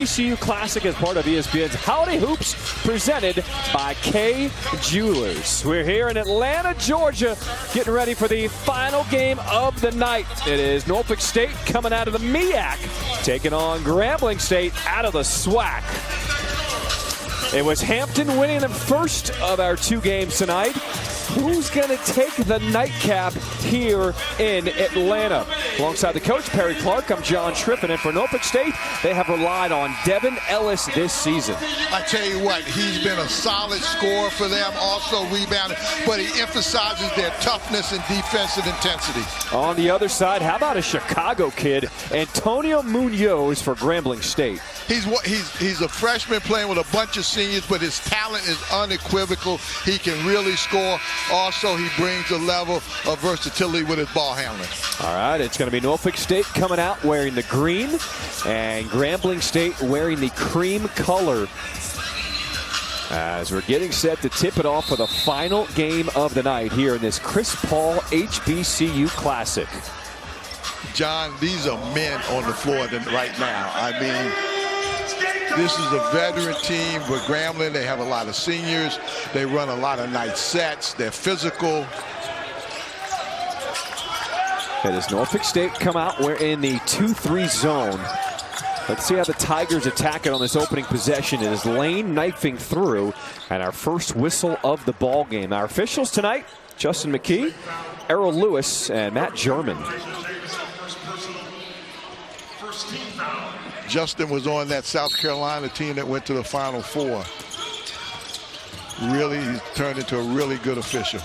HBCU Classic as part of ESPN's Holiday Hoops, presented by K Jewelers. We're here in Atlanta, Georgia, getting ready for the final game of the night. It is Norfolk State coming out of the MEAC, taking on Grambling State out of the SWAC. It was Hampton winning the first of our two games tonight. Who's going to take the nightcap here in Atlanta? Alongside the coach, Perry Clark, I'm John Trippin, and for Norfolk State, they have relied on Devin Ellis this season. I tell you what, he's been a solid scorer for them, also rebounding, but he emphasizes their toughness and defensive intensity. On the other side, how about a Chicago kid, Antonio Munoz for Grambling State? He's a freshman playing with a bunch of seniors, but his talent is unequivocal. He can really score. Also, he brings a level of versatility with his ball handling. All right, it's going to be Norfolk State coming out wearing the green and Grambling State wearing the cream color as we're getting set to tip it off for the final game of the night here in this Chris Paul HBCU Classic. John, these are men on the floor right now. I mean, this is a veteran team with Grambling. They have a lot of seniors. They run a lot of night sets. They're physical. It is Norfolk State come out. We're in the 2-3 zone. Let's see how the Tigers attack it on this opening possession. It is Lane knifing through, and our first whistle of the ball game. Our officials tonight, Justin McKee, Errol Lewis, and Matt German. Justin was on that South Carolina team that went to the Final Four. Really, he's turned into a really good official.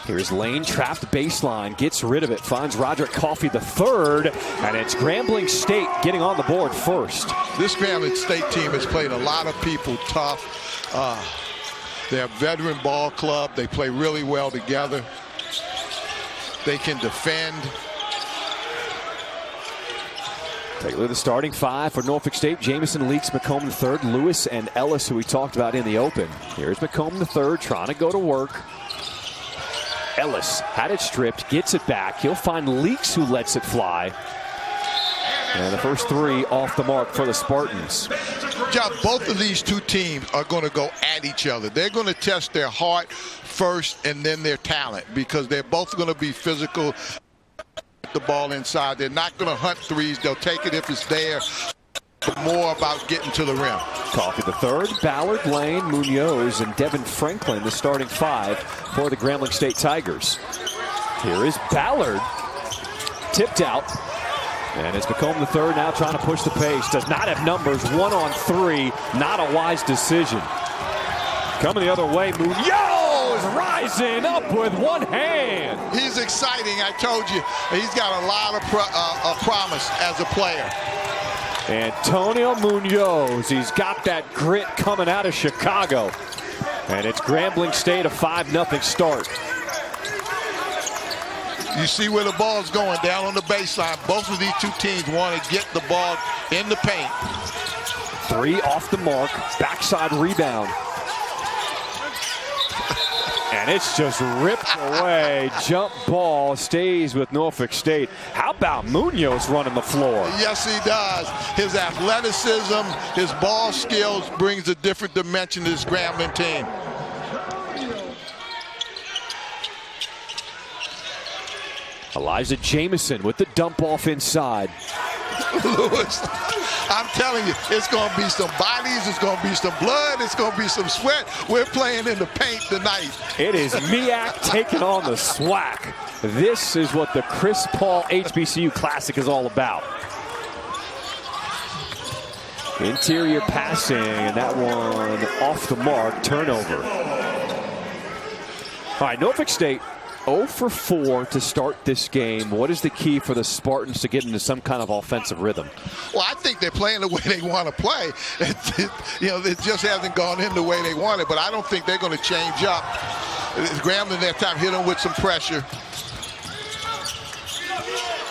Here's Lane, trapped baseline, gets rid of it, finds Roderick Coffey the third, and it's Grambling State getting on the board first. This Grambling State team has played a lot of people tough. They're a veteran ball club. They play really well together. They can defend. Take a look at the starting five for Norfolk State. Jamison, Leaks, McComb III, Lewis, and Ellis, who we talked about in the open. Here's McComb III trying to go to work. Ellis had it stripped, gets it back. He'll find Leaks, who lets it fly. And the first three off the mark for the Spartans. John, both of these two teams are going to go at each other. They're going to test their heart first and then their talent, because they're both going to be physical. The ball inside. They're not going to hunt threes. They'll take it if it's there. More about getting to the rim. Coffey the third, Ballard, Lane, Munoz, and Devin Franklin, the starting five for the Grambling State Tigers. Here is Ballard, tipped out. And it's McComb the third now trying to push the pace. Does not have numbers. 1 on 3. Not a wise decision. Coming the other way, Munoz rising up with one hand. He's exciting. I told you, he's got a lot of promise as a player. Antonio Munoz, he's got that grit coming out of Chicago. And it's Grambling State, a 5-0 start. You see where the ball's going, down on the baseline. Both of these two teams want to get the ball in the paint. 3 off the mark, backside rebound. And it's just ripped away. Jump ball stays with Norfolk State. How about Munoz running the floor? Yes, he does. His athleticism, his ball skills brings a different dimension to this Grambling team. Elijah Jamison with the dump off inside. Lewis, I'm telling you, it's going to be some bodies, it's going to be some blood, it's going to be some sweat. We're playing in the paint tonight. It is MEAC taking on the SWAC. This is what the Chris Paul HBCU Classic is all about. Interior passing, and that one off the mark, turnover. All right, Norfolk State 0 for 4 to start this game. What is the key for the Spartans to get into some kind of offensive rhythm? Well, I think they're playing the way they want to play. It just hasn't gone in the way they wanted, but I don't think they're going to change up. Grambling that time hit them with some pressure.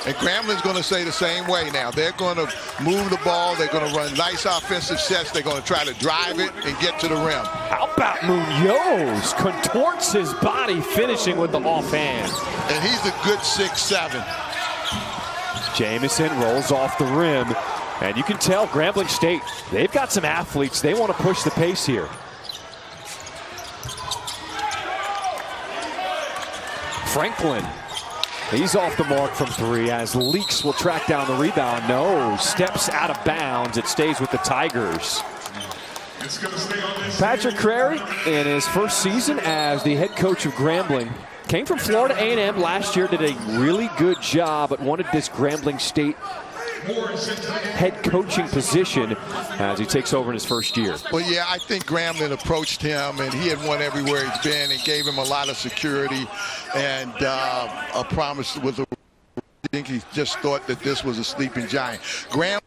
And Grambling's going to say the same way now. They're going to move the ball. They're going to run nice offensive sets. They're going to try to drive it and get to the rim. How about Munoz? Contorts his body, finishing with the offhand. And he's a good 6'7". Jamison rolls off the rim. And you can tell Grambling State, they've got some athletes. They want to push the pace here. Franklin, he's off the mark from three as Leaks will track down the rebound. No, steps out of bounds. It stays with the Tigers. Patrick Crary, in his first season as the head coach of Grambling, came from Florida A&M last year, did a really good job, but wanted this Grambling State head coaching position as he takes over in his first year. Well, yeah, I think Grambling approached him, and he had won everywhere he's been and gave him a lot of security and a promise. I think he just thought that this was a sleeping giant. Grambling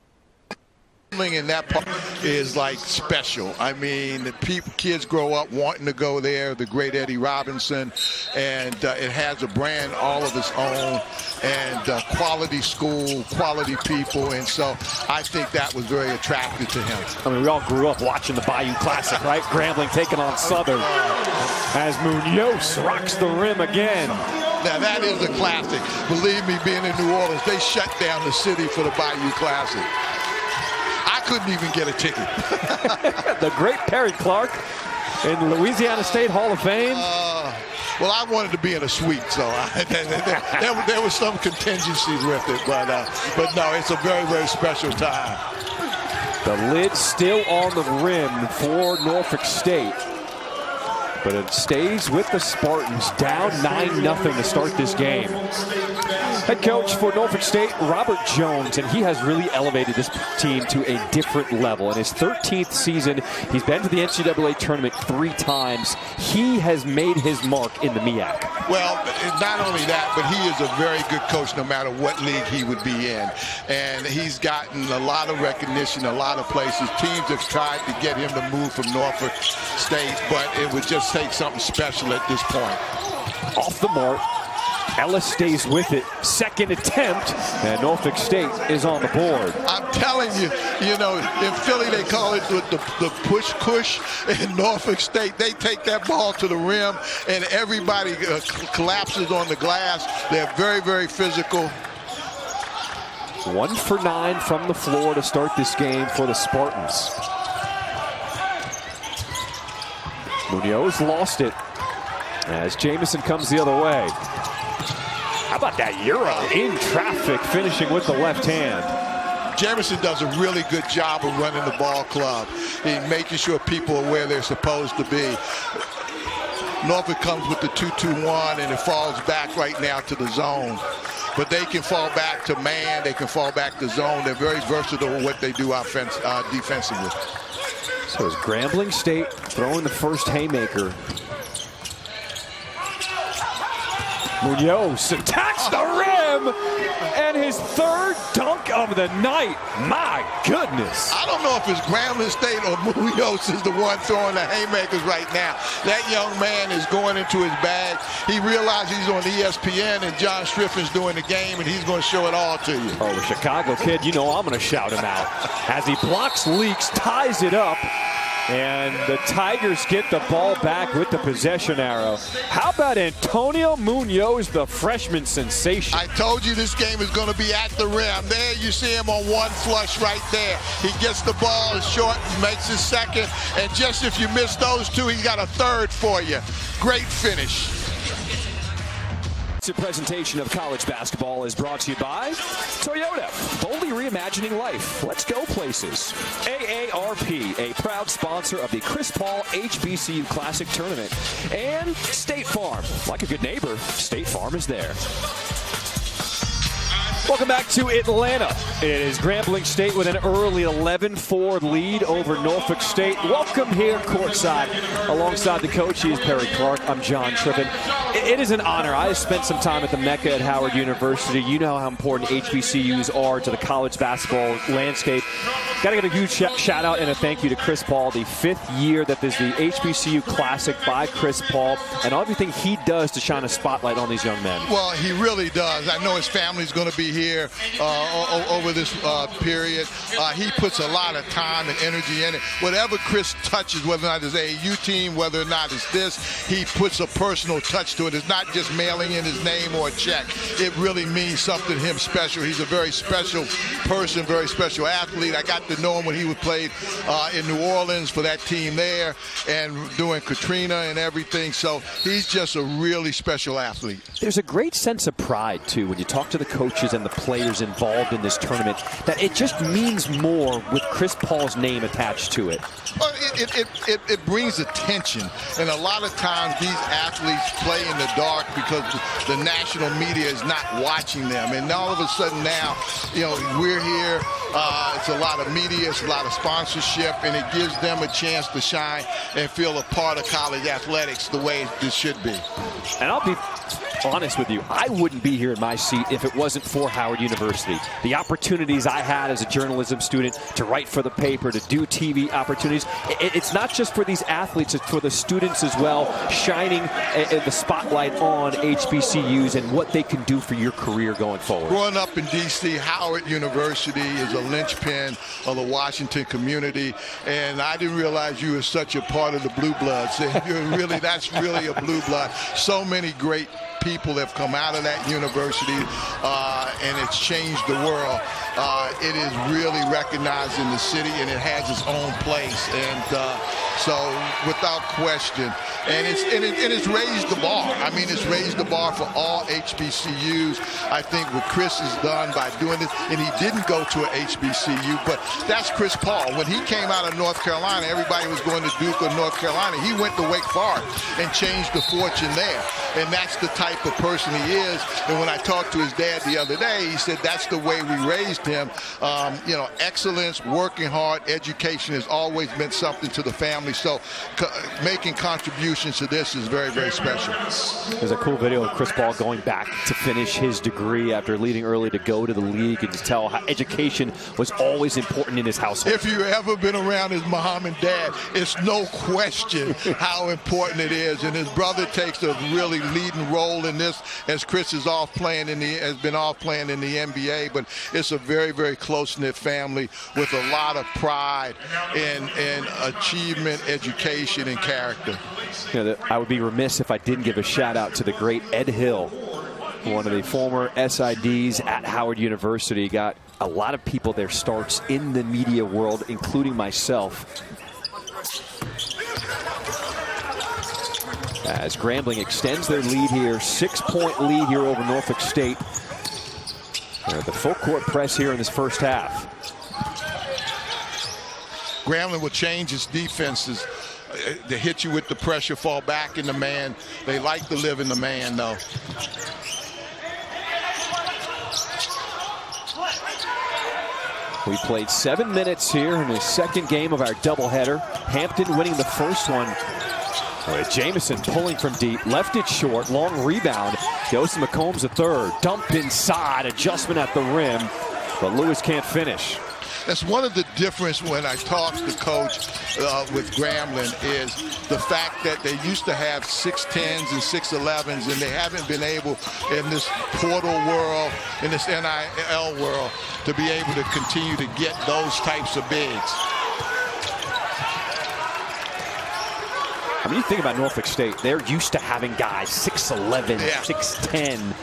in that part is like special. I mean, the kids grow up wanting to go there, the great Eddie Robinson, and it has a brand all of its own, and quality school, quality people, and so I think that was very attractive to him. I mean, we all grew up watching the Bayou Classic, right? Grambling taking on Southern as Munoz rocks the rim again. Now, that is a classic. Believe me, being in New Orleans, they shut down the city for the Bayou Classic. I couldn't even get a ticket. The great Perry Clark in Louisiana State Hall of Fame. Well, I wanted to be in a suite, so there was some contingency with it. But no, it's a very, very special time. The lid still on the rim for Norfolk State. But it stays with the Spartans, down 9-0 to start this game. Head coach for Norfolk State, Robert Jones, and he has really elevated this team to a different level. In his 13th season, he's been to the NCAA tournament 3 times. He has made his mark in the MEAC. Well, not only that, but he is a very good coach no matter what league he would be in. And he's gotten a lot of recognition a lot of places. Teams have tried to get him to move from Norfolk State, but it would just take something special at this point. Off the mark. Ellis stays with it. Second attempt, and Norfolk State is on the board. I'm telling you, you know, in Philly they call it the push-cush. In Norfolk State, they take that ball to the rim, and everybody collapses on the glass. They're very, very physical. 1 for 9 from the floor to start this game for the Spartans. Munoz lost it as Jamison comes the other way. How about that Euro in traffic, finishing with the left hand? Jamison does a really good job of running the ball club. He's making sure people are where they're supposed to be. Norfolk comes with the 2-2-1, and it falls back right now to the zone. But they can fall back to man. They can fall back to zone. They're very versatile with what they do defensively. So is Grambling State throwing the first haymaker. Munoz attacks the rim, and his 3rd dunk of the night. My goodness. I don't know if it's Grambling State or Munoz is the one throwing the haymakers right now. That young man is going into his bag. He realizes he's on ESPN, and John Striffin's doing the game, and he's going to show it all to you. Oh, the Chicago kid, you know I'm going to shout him out. As he blocks Leaks, ties it up. And the Tigers get the ball back with the possession arrow. How about Antonio Munoz, the freshman sensation? I told you this game is going to be at the rim. There you see him on one flush right there. He gets the ball short, makes his second. And just if you miss those 2, he's got a 3rd for you. Great finish. This presentation of college basketball is brought to you by Toyota, boldly reimagining life. Let's go places. AARP, a proud sponsor of the Chris Paul HBCU Classic Tournament. And State Farm. Like a good neighbor, State Farm is there. Welcome back to Atlanta. It is Grambling State with an early 11-4 lead over Norfolk State. Welcome here courtside. Alongside the coach, he is Perry Clark. I'm John Trippin. It is an honor. I have spent some time at the Mecca at Howard University. You know how important HBCUs are to the college basketball landscape. Got to give a huge shout out and a thank you to Chris Paul, the 5th year that there's the HBCU Classic by Chris Paul, and everything he does to shine a spotlight on these young men. Well, he really does. I know his family's going to be here. here over this period. He puts a lot of time and energy in it. Whatever Chris touches, whether or not it's AAU team, whether or not it's this, he puts a personal touch to it. It's not just mailing in his name or a check. It really means something to him special. He's a very special person, very special athlete. I got to know him when he was played in New Orleans for that team there and doing Katrina and everything. So he's just a really special athlete. There's a great sense of pride, too, when you talk to the coaches and the players involved in this tournament, that it just means more with Chris Paul's name attached to it. Well, it brings attention, and a lot of times these athletes play in the dark because the national media is not watching them, and all of a sudden now, you know, we're here. It's a lot of media, it's a lot of sponsorship, and it gives them a chance to shine and feel a part of college athletics the way this should be. And I'll be honest with you, I wouldn't be here in my seat if it wasn't for Howard University. The opportunities I had as a journalism student to write for the paper, to do TV opportunities, it's not just for these athletes, it's for the students as well, shining the spotlight on HBCUs and what they can do for your career going forward. Growing up in D.C., Howard University is a linchpin of the Washington community, and I didn't realize you were such a part of the Blue Bloods. That's really a Blue Blood. So many great people have come out of that university, and it's changed the world. It is really recognized in the city, and it has its own place, and so without question, and it's raised the bar. I mean, it's raised the bar for all HBCUs. I think what Chris has done by doing this, and he didn't go to an HBCU, but that's Chris Paul. When he came out of North Carolina, everybody was going to Duke or North Carolina. He went to Wake Forest and changed the fortune there, and that's the type of person he is. And when I talked to his dad the other day, he said that's the way we raised him. You know, excellence, working hard, education has always meant something to the family. So making contributions to this is very, very special. There's a cool video of Chris Paul going back to finish his degree after leaving early to go to the league, and to tell how education was always important in his household. If you've ever been around his mom and dad, it's no question how important it is. And his brother takes a really leading role in this, as Chris is has been off playing in the NBA. But it's a very, very close-knit family with a lot of pride in achievement, education, and character. You know, I would be remiss if I didn't give a shout out to the great Ed Hill, one of the former SIDs at Howard University. Got a lot of people their starts in the media world, including myself. As Grambling extends their lead here, 6-point lead here over Norfolk State. The full court press here in this first half. Grambling will change its defenses. They hit you with the pressure, fall back in the man. They like to live in the man, though. We played 7 minutes here in the second game of our doubleheader. Hampton winning the first one. Jamison pulling from deep, left it short, long rebound. Goes to McCombs the third. Dumped inside, adjustment at the rim, but Lewis can't finish. That's one of the difference when I talk to Coach with Grambling, is the fact that they used to have 6'10s and 6'11s, and they haven't been able in this portal world, in this NIL world, to be able to continue to get those types of bigs. I mean, you think about Norfolk State, they're used to having guys 6'11", 6'10",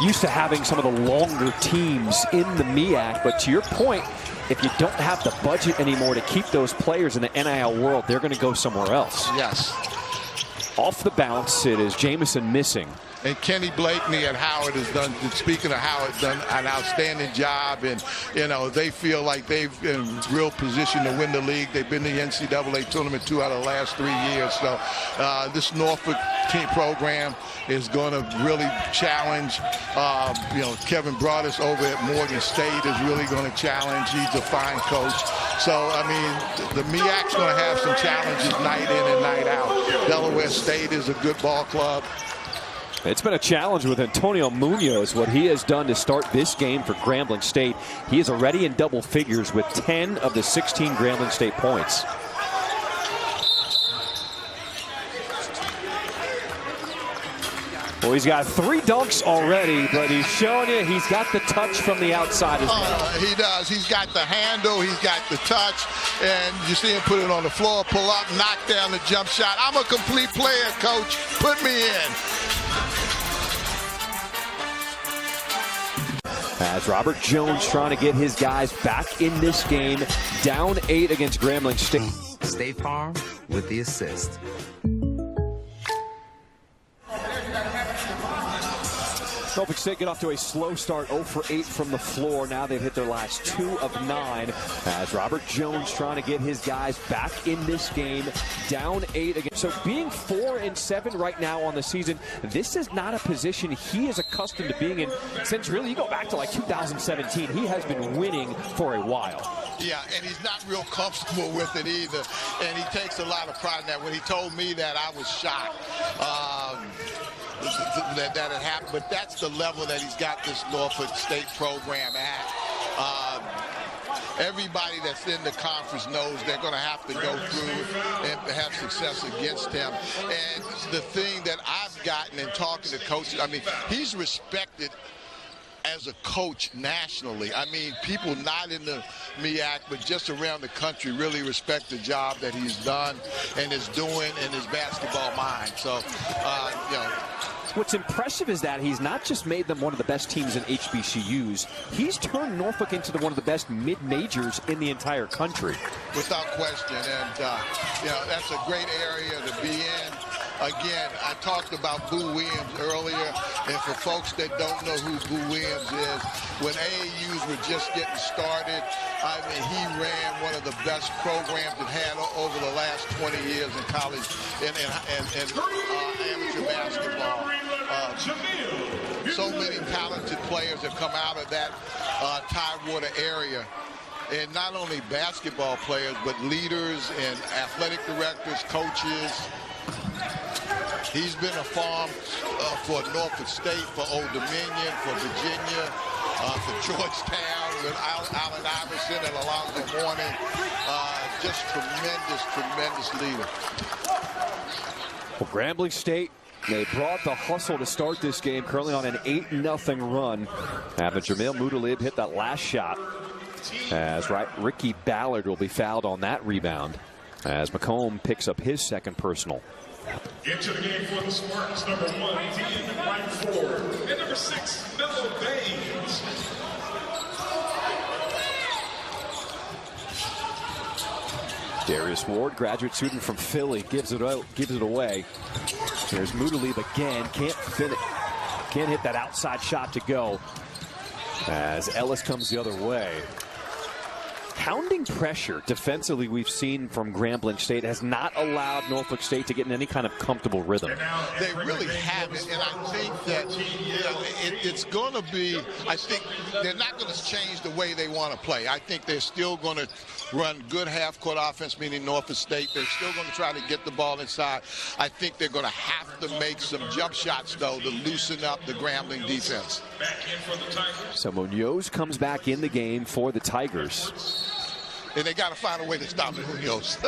used to having some of the longer teams in the MEAC. But to your point, if you don't have the budget anymore to keep those players in the NIL world, they're going to go somewhere else. Yes. Off the bounce, it is Jamison missing. And Kenny Blakeney at Howard has done, speaking of Howard, done an outstanding job. And, you know, they feel like they've in real position to win the league. They've been to the NCAA tournament 2 out of the last 3 years. So this Norfolk team program is going to really challenge. You know, Kevin Broadus over at Morgan State is really going to challenge. He's a fine coach. So, I mean, the MEAC's going to have some challenges night in and night out. Delaware State is a good ball club. It's been a challenge with Antonio Munoz, what he has done to start this game for Grambling State. He is already in double figures with 10 of the 16 Grambling State points. Well, he's got 3 dunks already, but he's showing you he's got the touch from the outside as well. He does. He's got the handle. He's got the touch. And you see him put it on the floor, pull up, knock down the jump shot. I'm a complete player, coach. Put me in. As Robert Jones trying to get his guys back in this game, down 8 against Grambling State. State Farm with the assist. Norfolk State get off to a slow start, 0 for 8 from the floor. Now they've hit their last 2 of 9. As Robert Jones trying to get his guys back in this game, down 8 again. So being 4 and 7 right now on the season, this is not a position he is accustomed to being in since really you go back to like 2017. He has been winning for a while. Yeah, and he's not real comfortable with it either. And he takes a lot of pride in that. When he told me that, I was shocked. That had happened, but that's the level that he's got this Norfolk State program at. Everybody that's in the conference knows they're going to have to go through and have success against him. And the thing that I've gotten in talking to coaches, I mean, he's respected as a coach nationally. I mean, people not in the MEAC, but just around the country really respect the job that he's done and is doing in his basketball mind. So, you know. What's impressive is that he's not just made them one of the best teams in HBCUs, he's turned Norfolk into one of the best mid-majors in the entire country. Without question, and you know, that's a great area to be in. Again, I talked about Boo Williams earlier, and for folks that don't know who Boo Williams is, when AAUs were just getting started, I mean, he ran one of the best programs it had over the last 20 years in college and amateur basketball. So many talented players have come out of that Tidewater area. And not only basketball players, but leaders and athletic directors, coaches. He's been a farm for Norfolk State, for Old Dominion, for Virginia, for Georgetown, with Allen Iverson and Alonzo Mourning. Just tremendous leader. Well, Grambling State, they brought the hustle to start this game, currently on an 8-0 run. Having Jamil Mutalib hit that last shot. As Ricky Ballard will be fouled on that rebound. As McComb picks up his second personal. Into the game for the Spartans, number 1, Dean right forward, and number 6, Mellow Baines. Darius Ward, graduate student from Philly, gives it away. There's Mutalib again, can't hit that outside shot to go. As Ellis comes the other way. Hounding pressure defensively we've seen from Grambling State has not allowed Norfolk State to get in any kind of comfortable rhythm. They really haven't, and I think that it's going to be, I think they're not going to change the way they want to play. I think they're still going to run good half-court offense, meaning Norfolk State. They're still going to try to get the ball inside. I think they're going to have to make some jump shots, though, to loosen up the Grambling defense. So Munoz comes back in the game for the Tigers. And they got to find a way to stop Munoz.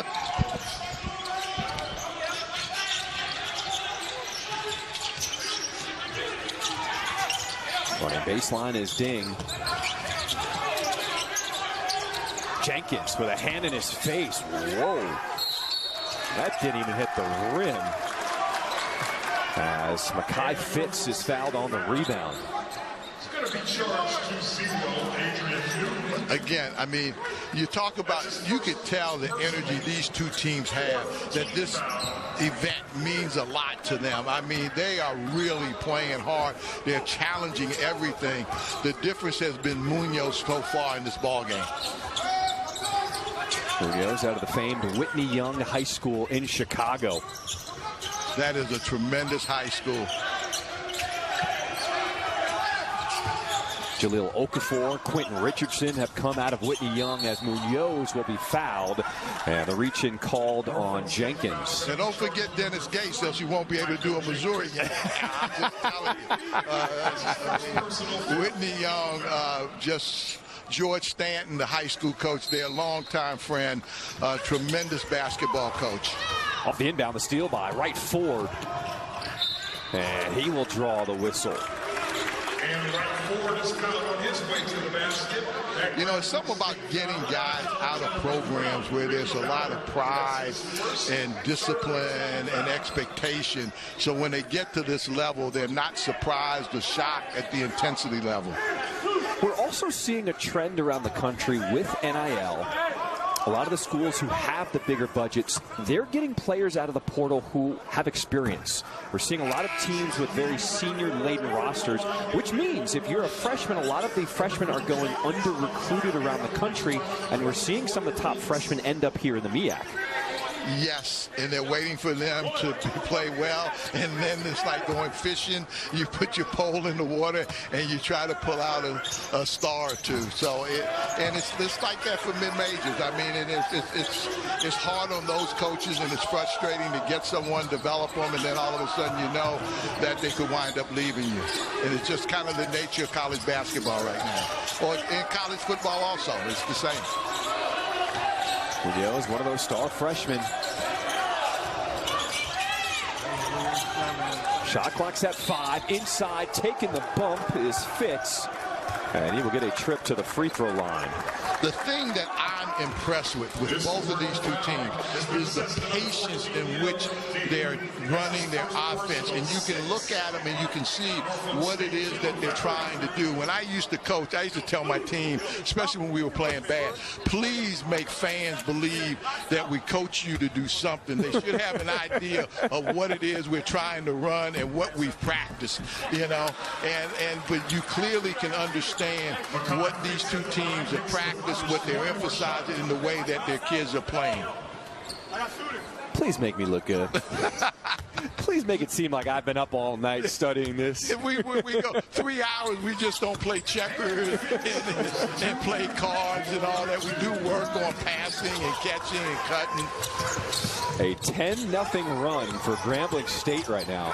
Running baseline is Ding. Jenkins with a hand in his face. Whoa. That didn't even hit the rim. As Makai Fitz is fouled on the rebound. Again, I mean, you talk about, you could tell the energy these two teams have, that this event means a lot to them. I mean, they are really playing hard. They're challenging everything. The difference has been Munoz so far in this ball game. Munoz out of the famed Whitney Young High School in Chicago. That is a tremendous high school. Jaleel Okafor, Quentin Richardson have come out of Whitney Young as Munoz will be fouled. And the reach-in called on Jenkins. And don't forget Dennis Gates, else you won't be able to do a Missouri game. I'm just telling you. Whitney Young, just George Stanton, the high school coach, their longtime friend, tremendous basketball coach. Off the inbound, the steal by right forward. And he will draw the whistle. And right forward is fouled on his way to the basket. You know, it's something about getting guys out of programs where there's a lot of pride and discipline and expectation. So when they get to this level, they're not surprised or shocked at the intensity level. We're also seeing a trend around the country with NIL. A lot of the schools who have the bigger budgets, they're getting players out of the portal who have experience. We're seeing a lot of teams with very senior-laden rosters, which means if you're a freshman, a lot of the freshmen are going under-recruited around the country, and we're seeing some of the top freshmen end up here in the MEAC. Yes, and they're waiting for them to play well, and then it's like going fishing. You put your pole in the water, and you try to pull out a star or two. So, it's like that for mid-majors. I mean, it's hard on those coaches, and it's frustrating to get someone, develop them, and then all of a sudden you know that they could wind up leaving you. And it's just kind of the nature of college basketball right now. Or in college football also, it's the same. Munoz, one of those star freshmen. Shot clock's at 5. Inside, taking the bump is Fitz. And he will get a trip to the free throw line. The thing that I'm impressed with both of these two teams is the patience in which they're running their offense. And you can look at them and you can see what it is that they're trying to do. When I used to coach, I used to tell my team, especially when we were playing bad, please make fans believe that we coach you to do something. They should have an idea of what it is we're trying to run and what we've practiced, you know. But you clearly can understand what these two teams have practiced, what they're emphasizing in the way that their kids are playing. Please make me look good. Please make it seem like I've been up all night studying this. If we go 3 hours, we just don't play checkers and play cards and all that. We do work on passing and catching and cutting. A 10-0 run for Grambling State right now.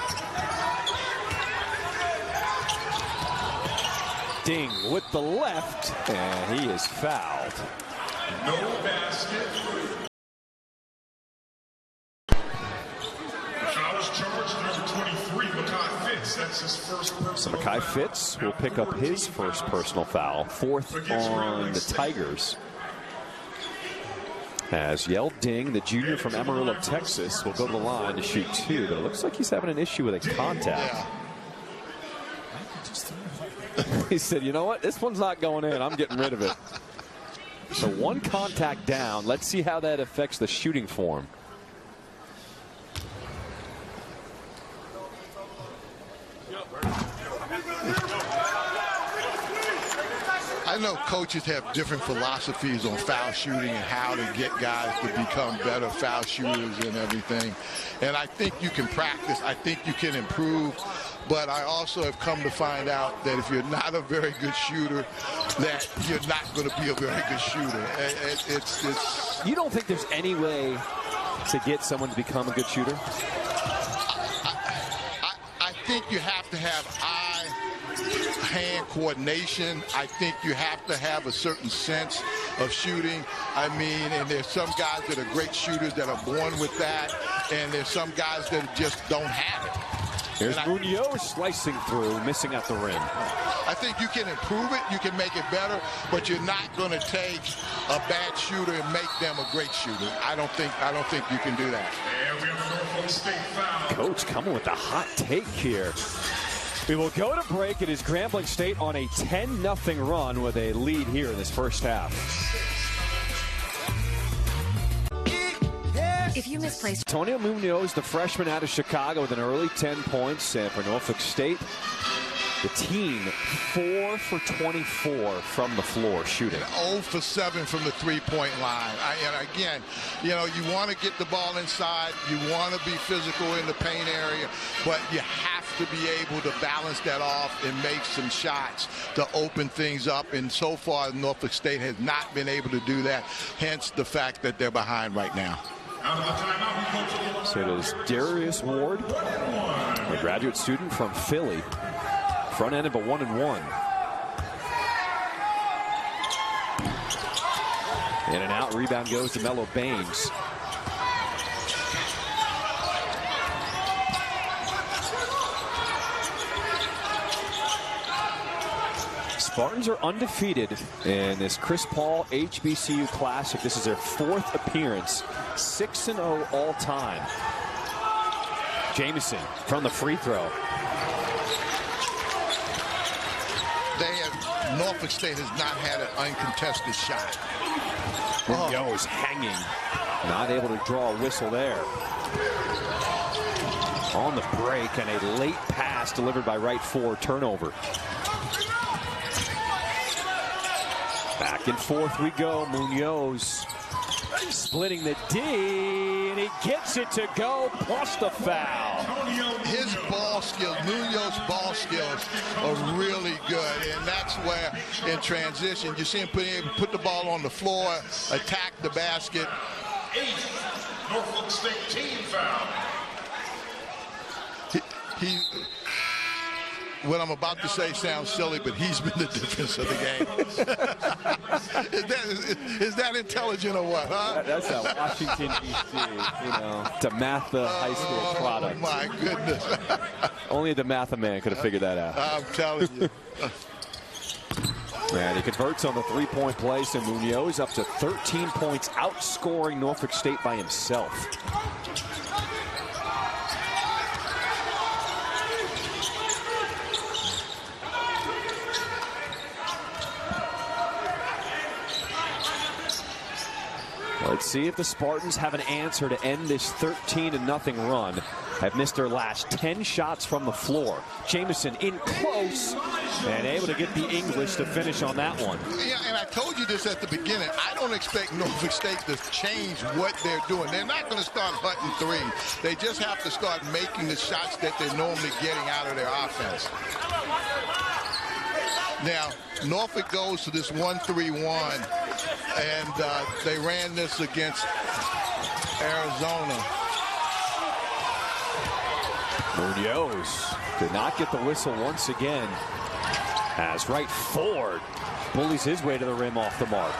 Ding with the left, and he is fouled. No basket. Foul is charged, number 23, Mekhi Fitz. That's his first personal Mekhi foul. Fitz will pick up his first personal foul, 4th on the Tigers. As Yell Ding, the junior from Amarillo, Texas, will go to the line to shoot 2, but it looks like he's having an issue with a contact. Yeah. He said, you know what? This one's not going in. I'm getting rid of it. So 1 contact down. Let's see how that affects the shooting form. I know coaches have different philosophies on foul shooting and how to get guys to become better foul shooters and everything. And I think you can practice. I think you can improve. But I also have come to find out that if you're not a very good shooter, that you're not going to be a very good shooter. It's You don't think there's any way to get someone to become a good shooter? I think you have to have eye-hand coordination. I think you have to have a certain sense of shooting. I mean, and there's some guys that are great shooters that are born with that, and there's some guys that just don't have it. Here's Munoz slicing through, missing at the rim. I think you can improve it, you can make it better, but you're not going to take a bad shooter and make them a great shooter. I don't think you can do that. And we have a Norfolk State foul. Coach coming with a hot take here. We will go to break. It is Grambling State on a 10-0 run with a lead here in this first half. If you misplaced Antonio Munoz, the freshman out of Chicago, with an early 10 points. And for Norfolk State, the team 4 for 24 from the floor shooting. 0 for 7 from the three-point line. And again, you know, you want to get the ball inside. You want to be physical in the paint area, but you have to be able to balance that off and make some shots to open things up. And so far, Norfolk State has not been able to do that, hence the fact that they're behind right now. So it is Darius Ward, a graduate student from Philly. Front end of a 1-and-1. In and out, rebound goes to Melo Baines. Spartans are undefeated in this Chris Paul HBCU Classic. This is their 4th appearance, 6-0 all time. Jamison from the free throw. Norfolk State has not had an uncontested shot. Munoz hanging, not able to draw a whistle there. On the break, and a late pass delivered by right forward, turnover. Back and forth we go. Munoz splitting the D, and he gets it to go, plus the foul. His ball skills, Munoz's ball skills are really good, and that's where in transition you see him put the ball on the floor, attack the basket. 8th Norfolk State team foul. What I'm about to say sounds silly, but he's been the difference of the game. is that intelligent or what, huh? That's a Washington, D.C., you know, DeMatha High School product. Oh, my goodness. Only a DeMatha man could have figured that out. I'm telling you. And he converts on the three-point play, so Munoz up to 13 points, outscoring Norfolk State by himself. Let's see if the Spartans have an answer to end this 13-0 run. Have missed their last 10 shots from the floor. Jamison in close and able to get the English to finish on that one. Yeah, and I told you this at the beginning. I don't expect Norfolk State to change what they're doing. They're not going to start hunting three. They just have to start making the shots that they're normally getting out of their offense. Now, Norfolk goes to this 1-3-1, and they ran this against Arizona. Munoz did not get the whistle once again, as right forward bullies his way to the rim off the mark.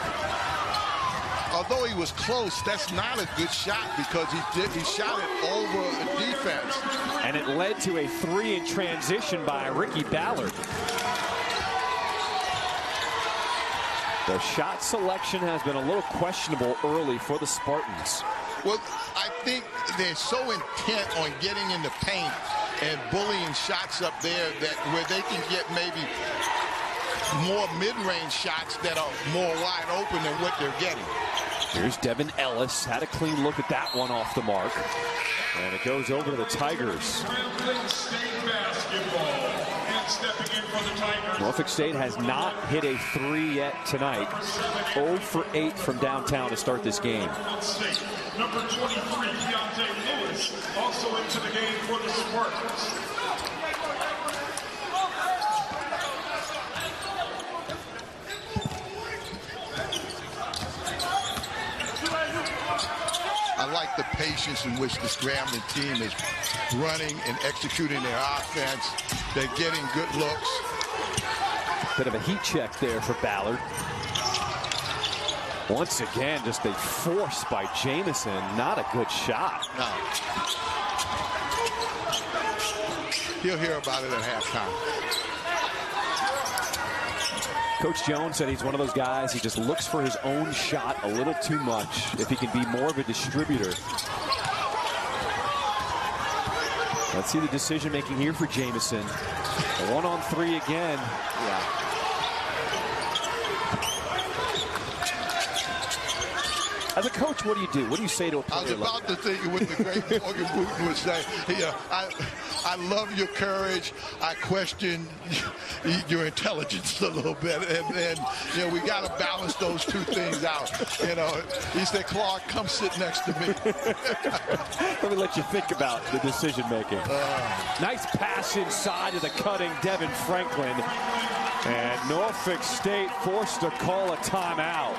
Although he was close, that's not a good shot because he shot it over the defense. And it led to a three in transition by Ricky Ballard. The shot selection has been a little questionable early for the Spartans. Well, I think they're so intent on getting in the paint and bullying shots up there that where they can get maybe more mid-range shots that are more wide open than what they're getting. Here's Devin Ellis, had a clean look at that one off the mark. And it goes over to the Tigers. Grambling State basketball. And stepping in for the Tigers. Norfolk State has not hit a three yet tonight. 0 for 8 from downtown to start this game. Number 23, Keontae Lewis, also into the game for the Spartans. I like the patience in which the Grambling team is running and executing their offense. They're getting good looks. Bit of a heat check there for Ballard. Once again, just a force by Jamison. Not a good shot. No. He'll hear about it at halftime. Coach Jones said he's one of those guys, he just looks for his own shot a little too much. If he can be more of a distributor. Let's see the decision making here for Jamison. 1-on-3 again. Yeah. As a coach, what do you do? What do you say to a player? I was about to think what the great Morgan Wooten would say. Yeah, I love your courage. I question your intelligence a little bit, and you know we got to balance those two things out. You know, he said, "Clark, come sit next to me." Let me let you think about the decision making. Nice pass inside to the cutting Devin Franklin, and Norfolk State forced to call a timeout.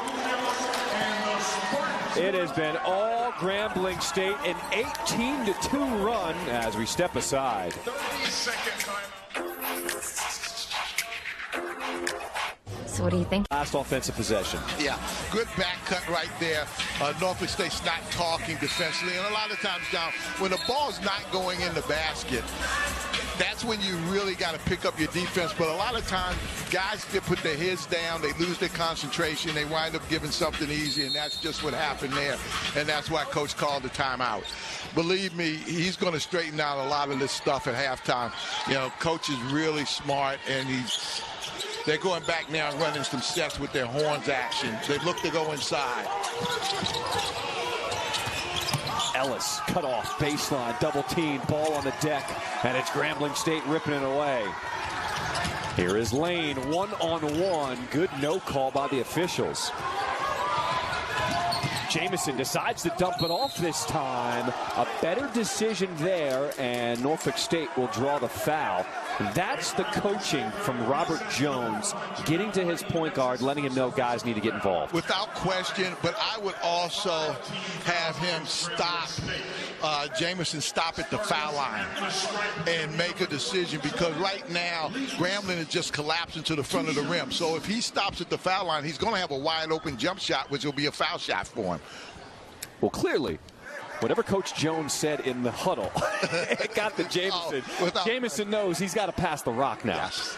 It has been all Grambling State, an 18-2 run as we step aside. 30-second timeout. So what do you think? Last offensive possession. Yeah, good back cut right there. Norfolk State's not talking defensively, and a lot of times down when the ball's not going in the basket, That's when you really got to pick up your defense. But a lot of times, guys get put their heads down, they lose their concentration, they wind up giving something easy, and that's just what happened there. And that's why Coach called the timeout. Believe me, he's going to straighten out a lot of this stuff at halftime. You know, Coach is really smart, and they're going back now and running some sets with their horns action. They look to go inside. Ellis cut off baseline, double team, ball on the deck, and it's Grambling State ripping it away. Here is Lane, one-on-one. Good no call by the officials. Jamison decides to dump it off this time. A better decision there, and Norfolk State will draw the foul. That's the coaching from Robert Jones, getting to his point guard, letting him know guys need to get involved. Without question, but I would also have him stop, Jamison stop at the foul line and make a decision, because right now, Grambling is just collapsing to the front of the rim. So if he stops at the foul line, he's going to have a wide open jump shot, which will be a foul shot for him. Well, clearly, whatever Coach Jones said in the huddle, it got to Jamison. Jamison knows he's got to pass the rock now. Yes.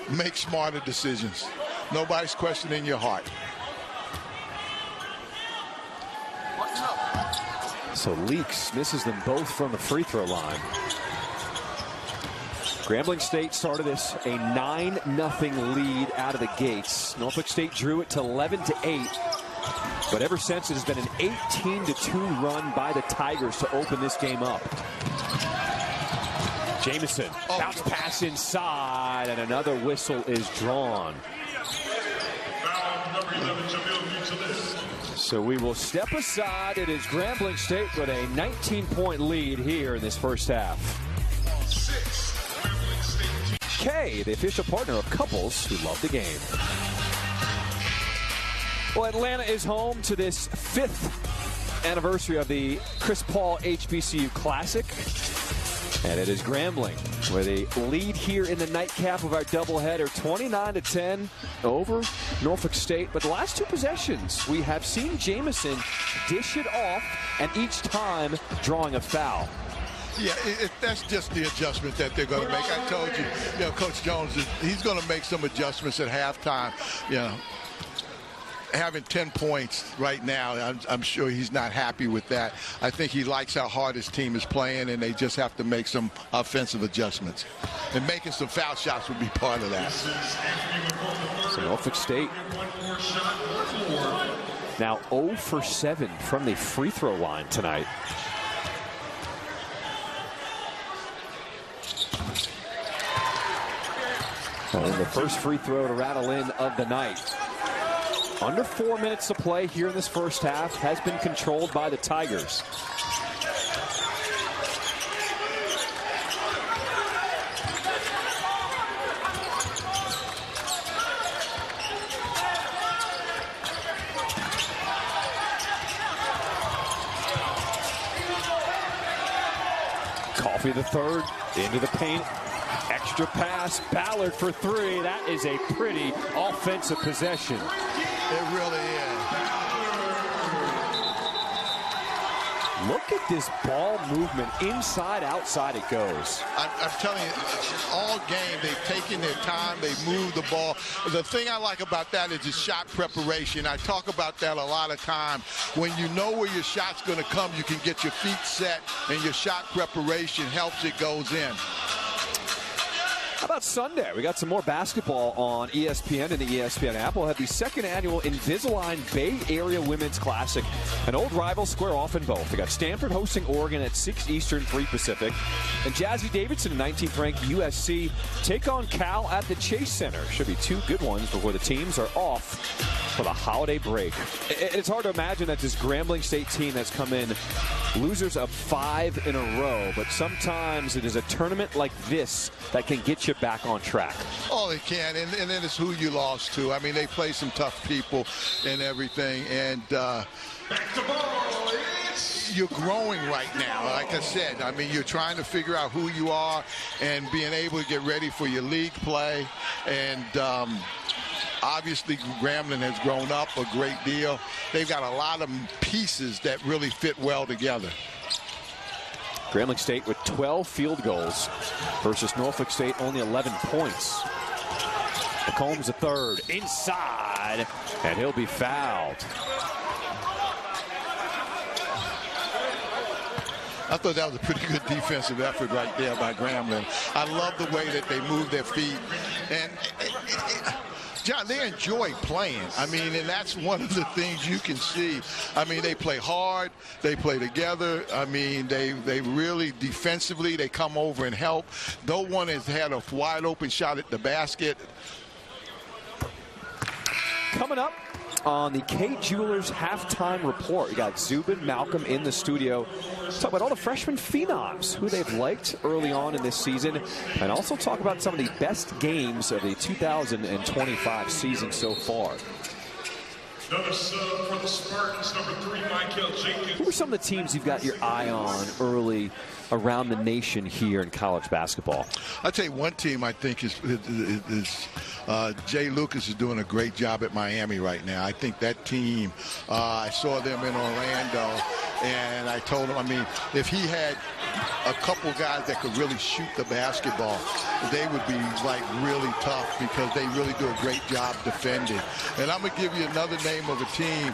Make smarter decisions. Nobody's questioning your heart. So Leaks misses them both from the free throw line. Grambling State started this a 9-0 lead out of the gates. Norfolk State drew it to 11-8. But ever since, it has been an 18-2 run by the Tigers to open this game up. Jamison, bounce pass inside, and another whistle is drawn. So we will step aside. It is Grambling State with a 19-point lead here in this first half. K, the official partner of couples who love the game. Well, Atlanta is home to this 5th anniversary of the Chris Paul HBCU Classic. And it is Grambling with a lead here in the nightcap of our doubleheader, 29-10 over Norfolk State. But the last 2 possessions, we have seen Jamison dish it off, and each time drawing a foul. Yeah, that's just the adjustment that they're going to make. I told you, Coach Jones, he's going to make some adjustments at halftime. Having 10 points right now, I'm sure he's not happy with that. I think he likes how hard his team is playing, and they just have to make some offensive adjustments. And making some foul shots would be part of that. So Norfolk State now 0 for 7 from the free throw line tonight. And the first free throw to rattle in of the night. Under 4 minutes to play here in this first half has been controlled by the Tigers. Coffey the third into the paint. Extra pass, Ballard for 3. That is a pretty offensive possession. It really is. Look at this ball movement. Inside, outside it goes. I'm telling you, all game, they've taken their time. They've moved the ball. The thing I like about that is the shot preparation. I talk about that a lot of time. When you know where your shot's going to come, you can get your feet set, and your shot preparation helps it goes in. How about Sunday? We got some more basketball on ESPN and the ESPN app. We'll have the 2nd annual Invisalign Bay Area Women's Classic. An old rival square off in both. We got Stanford hosting Oregon at 6 Eastern, 3 Pacific. And Jazzy Davidson, 19th ranked USC, take on Cal at the Chase Center. Should be 2 good ones before the teams are off for the holiday break. It's hard to imagine that this Grambling State team that's come in losers of 5 in a row, but sometimes it is a tournament like this that can get you back on track. Oh, they can, and then it's who you lost to. I mean, they play some tough people and everything, and you're growing right now. Like I said, I mean, you're trying to figure out who you are and being able to get ready for your league play, and obviously, Grambling has grown up a great deal. They've got a lot of pieces that really fit well together. Grambling State with 12 field goals versus Norfolk State only 11 points. McCombs a third, inside, and he'll be fouled. I thought that was a pretty good defensive effort right there by Grambling. I love the way that they move their feet. And John, they enjoy playing. I mean, and that's one of the things you can see. I mean, they play hard. They play together. I mean, they really defensively, they come over and help. No one has had a wide open shot at the basket. Coming up on the K Jewelers halftime report, we got Zubin Malcolm in the studio. Talk about all the freshman phenoms who they've liked early on in this season, and also talk about some of the best games of the 2025 season so far. Another sub for the Spartans, number 3, Michael Jenkins. Who are some of the teams you've got your eye on early around the nation here in college basketball? I'll tell you one team I think is Jay Lucas is doing a great job at Miami right now. I think that team, I saw them in Orlando, and I told him, I mean, if he had a couple guys that could really shoot the basketball, they would be like really tough because they really do a great job defending. And I'm going to give you another name of a team,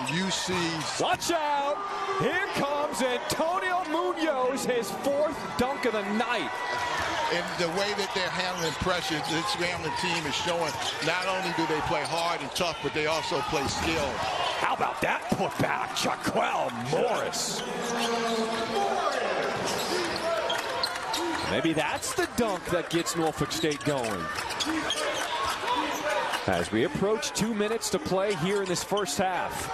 UC. Watch out! Here comes Antonio Munoz, his 4th dunk of the night. And the way that they're handling pressure, this Grambling team is showing not only do they play hard and tough, but they also play skill. How about that putback, Jaquel Morris? Maybe that's the dunk that gets Norfolk State going. As we approach 2 minutes to play here in this first half.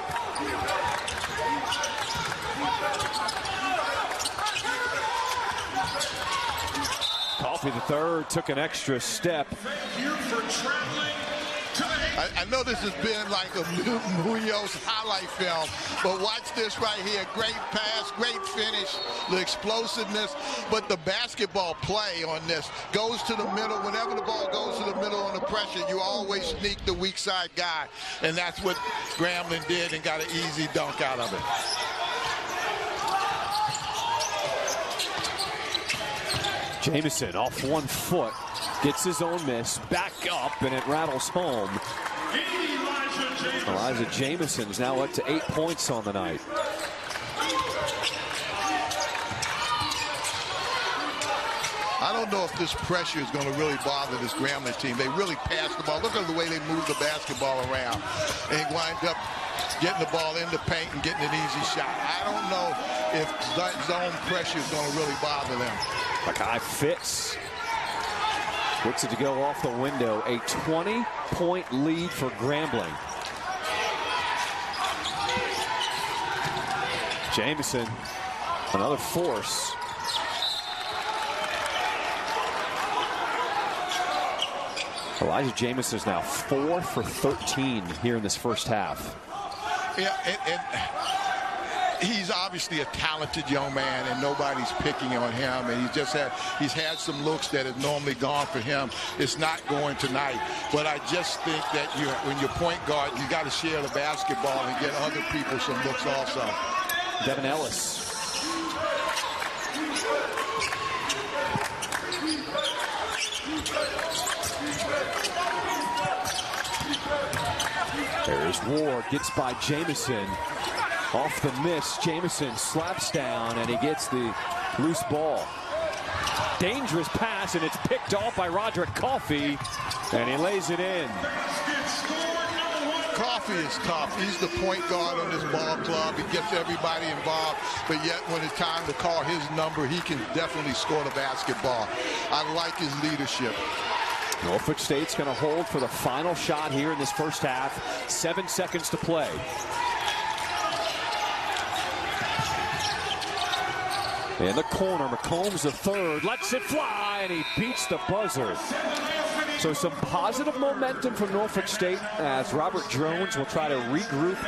Coffee the third took an extra step. Thank you for traveling to the I know this has been like a Munoz highlight film, but watch this right here. Great pass, great finish, the explosiveness, but the basketball play on this goes to the middle. Whenever the ball goes to the middle on the pressure, you always sneak the weak side guy, and that's what Grambling did and got an easy dunk out of it. Jamison off 1 foot, gets his own miss, back up, and it rattles home. Elijah Jamison is now up to 8 points on the night. I don't know if this pressure is going to really bother this Grambling team. They really pass the ball. Look at the way they move the basketball around and wind up getting the ball in the paint and getting an easy shot. I don't know if zone pressure is going to really bother them. Mackay Fitz looks it to go off the window. A 20-point lead for Grambling. Jamison, another force. Elijah Jamison is now 4 for 13 here in this first half. Yeah, and he's obviously a talented young man, and nobody's picking on him. And he's had some looks that have normally gone for him. It's not going tonight. But I just think that when you're point guard, you got to share the basketball and get other people some looks also. Devin Ellis. There's Ward, gets by Jamison. Off the miss, Jamison slaps down, and he gets the loose ball. Dangerous pass, and it's picked off by Roderick Coffey, and he lays it in. Coffey is tough. He's the point guard on this ball club. He gets everybody involved, but yet when it's time to call his number, he can definitely score the basketball. I like his leadership. Norfolk State's going to hold for the final shot here in this first half. 7 seconds to play. In the corner, McCombs the third, lets it fly, and he beats the buzzer. So some positive momentum from Norfolk State as Robert Jones will try to regroup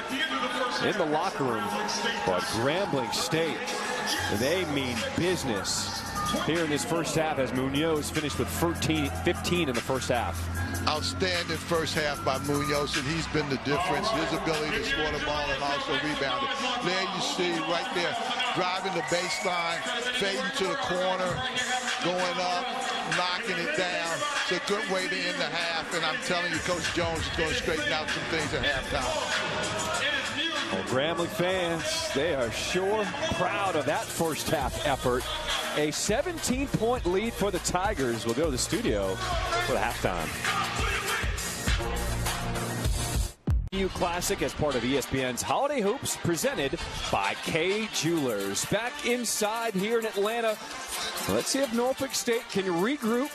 in the locker room. But Grambling State, they mean business here in this first half as Munoz finished with 15 in the first half. outstanding first half by Munoz, and he's been the difference. His ability to score the ball and also rebound it. There you see right there, driving the baseline, fading to the corner, going up, knocking it down. It's a good way to end the half, and I'm telling you, Coach Jones is going to straighten out some things at halftime. Well, Grambling fans, they are sure proud of that first half effort. A 17-point lead for the Tigers. We'll go to the studio for the halftime. Classic as part of ESPN's Holiday Hoops, presented by Kay Jewelers. Back inside here in Atlanta. Let's see if Norfolk State can regroup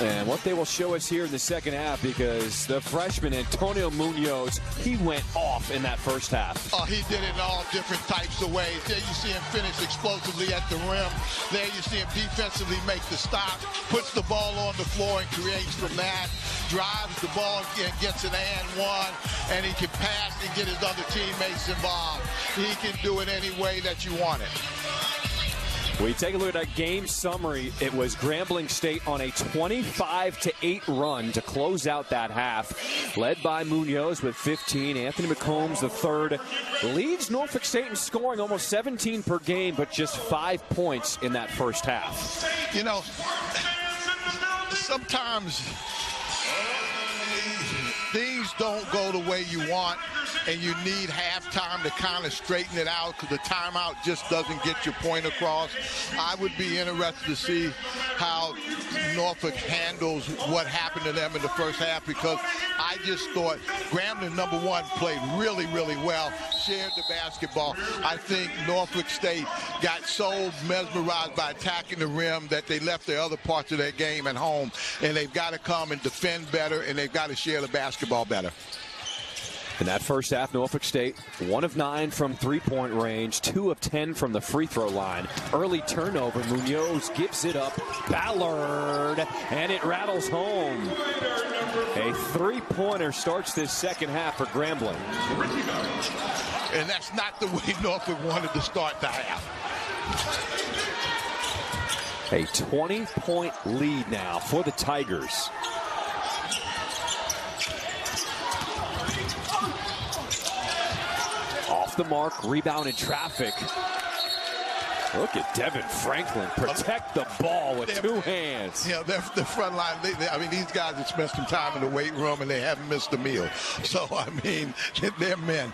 and what they will show us here in the second half, because the freshman Antonio Munoz, he went off in that first half. Oh, he did it in all different types of ways. There you see him finish explosively at the rim. There you see him defensively make the stop, puts the ball on the floor and creates from that, drives the ball and gets an and one, and he can pass and get his other teammates involved. He can do it any way that you want it. We take a look at that game summary. It was Grambling State on a 25-8 run to close out that half, led by Munoz with 15. Anthony McCombs, the third, leads Norfolk State in scoring almost 17 per game, but just 5 points in that first half. You know, sometimes things don't go the way you want, and you need halftime to kind of straighten it out, because the timeout just doesn't get your point across. I would be interested to see how Norfolk handles what happened to them in the first half, because I just thought Grambling, number one, played really, really well, shared the basketball. I think Norfolk State got so mesmerized by attacking the rim that they left the other parts of their game at home, and they've got to come and defend better, and they've got to share the basketball better. In that first half, Norfolk State, 1 of 9 from three-point range, 2 of 10 from the free throw line. Early turnover, Munoz gives it up. Ballard, and it rattles home. A three-pointer starts this second half for Grambling. And that's not the way Norfolk wanted to start the half. A 20-point lead now for the Tigers. Off the mark, rebound in traffic. Look at Devin Franklin protect the ball with two hands. You know, the front line, I mean, these guys have spent some time in the weight room and they haven't missed a meal. So, I mean, they're men.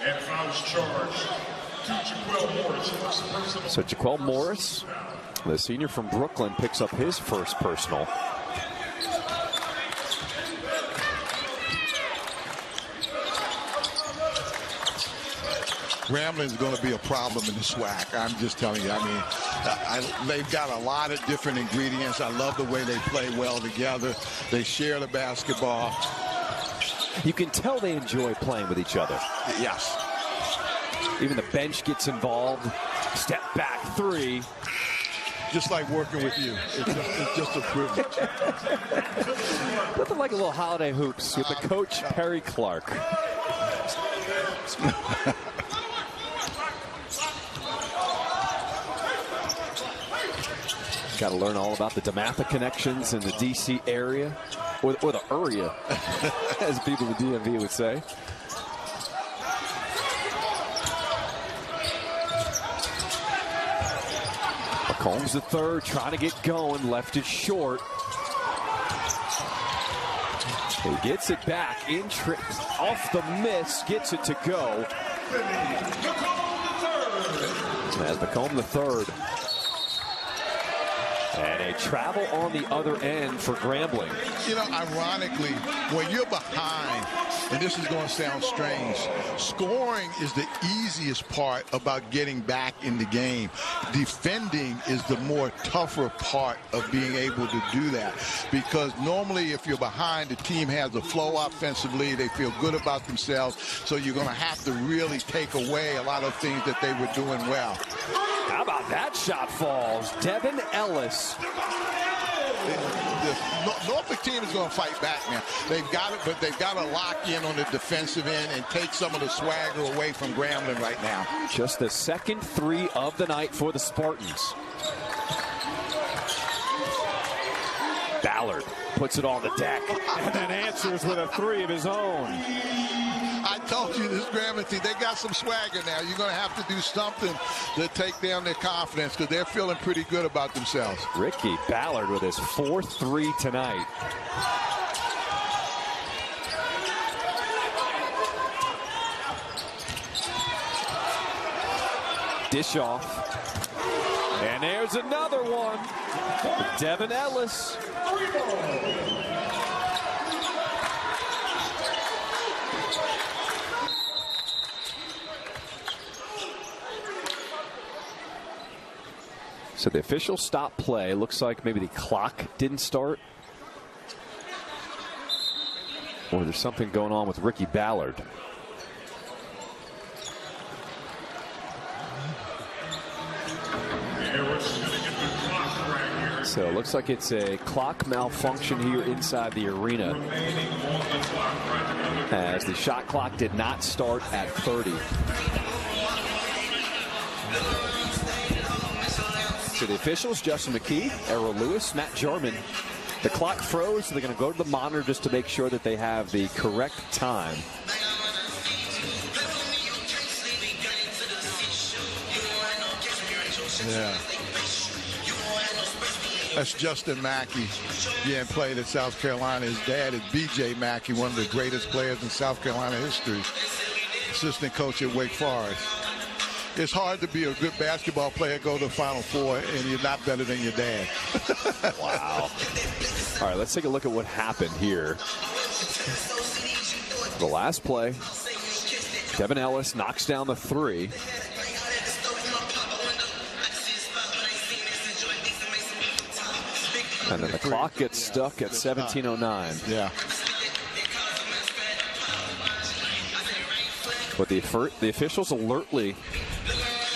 And fouls charged to Jaquel Morris. So Jaquel Morris, the senior from Brooklyn, picks up his first personal. Grambling is going to be a problem in the SWAC. I'm just telling you. I mean, they've got a lot of different ingredients. I love the way they play well together. They share the basketball. You can tell they enjoy playing with each other. Yes. Even the bench gets involved. Step back three. Just like working with you. It's just a privilege. Nothing like a little holiday hoops with the coach, Perry Clark. Got to learn all about the DeMatha connections in the D.C. area, or the area, as people in the DMV would say. McCombs the third, trying to get going, left it short. He gets it back, in off the miss, gets it to go. As McComb the third. And a travel on the other end for Grambling. You know, ironically, when you're behind, and this is going to sound strange, scoring is the easiest part about getting back in the game. Defending is the more tougher part of being able to do that. Because normally if you're behind, the team has a flow offensively. They feel good about themselves. So you're going to have to really take away a lot of things that they were doing well. How about that shot falls? Devin Ellis. The Norfolk team is going to fight back now. They've got it, but they've got to lock in on the defensive end and take some of the swagger away from Grambling right now. Just the second three of the night for the Spartans. Ballard puts it on the deck and then answers with a three of his own. I told you this Grambling team, they got some swagger now. You're going to have to do something to take down their confidence because they're feeling pretty good about themselves. Ricky Ballard with his 4th tonight. Dish off. And there's another one. Devin Ellis. So the official stopped play. Looks like maybe the clock didn't start. Or there's something going on with Ricky Ballard. So it looks like it's a clock malfunction here inside the arena, as the shot clock did not start at 30. So the officials, Justin McKee, Errol Lewis, Matt Jarman, the clock froze, so they're going to go to the monitor just to make sure that they have the correct time. Yeah. That's Justin Mackey. Yeah, played at South Carolina. His dad is B.J. Mackey, one of the greatest players in South Carolina history. Assistant coach at Wake Forest. It's hard to be a good basketball player, go to the Final Four, and you're not better than your dad. Wow. All right, let's take a look at what happened here. The last play, Devin Ellis knocks down the three. And then the clock gets stuck at 17:09. Yeah. But the officials alertly,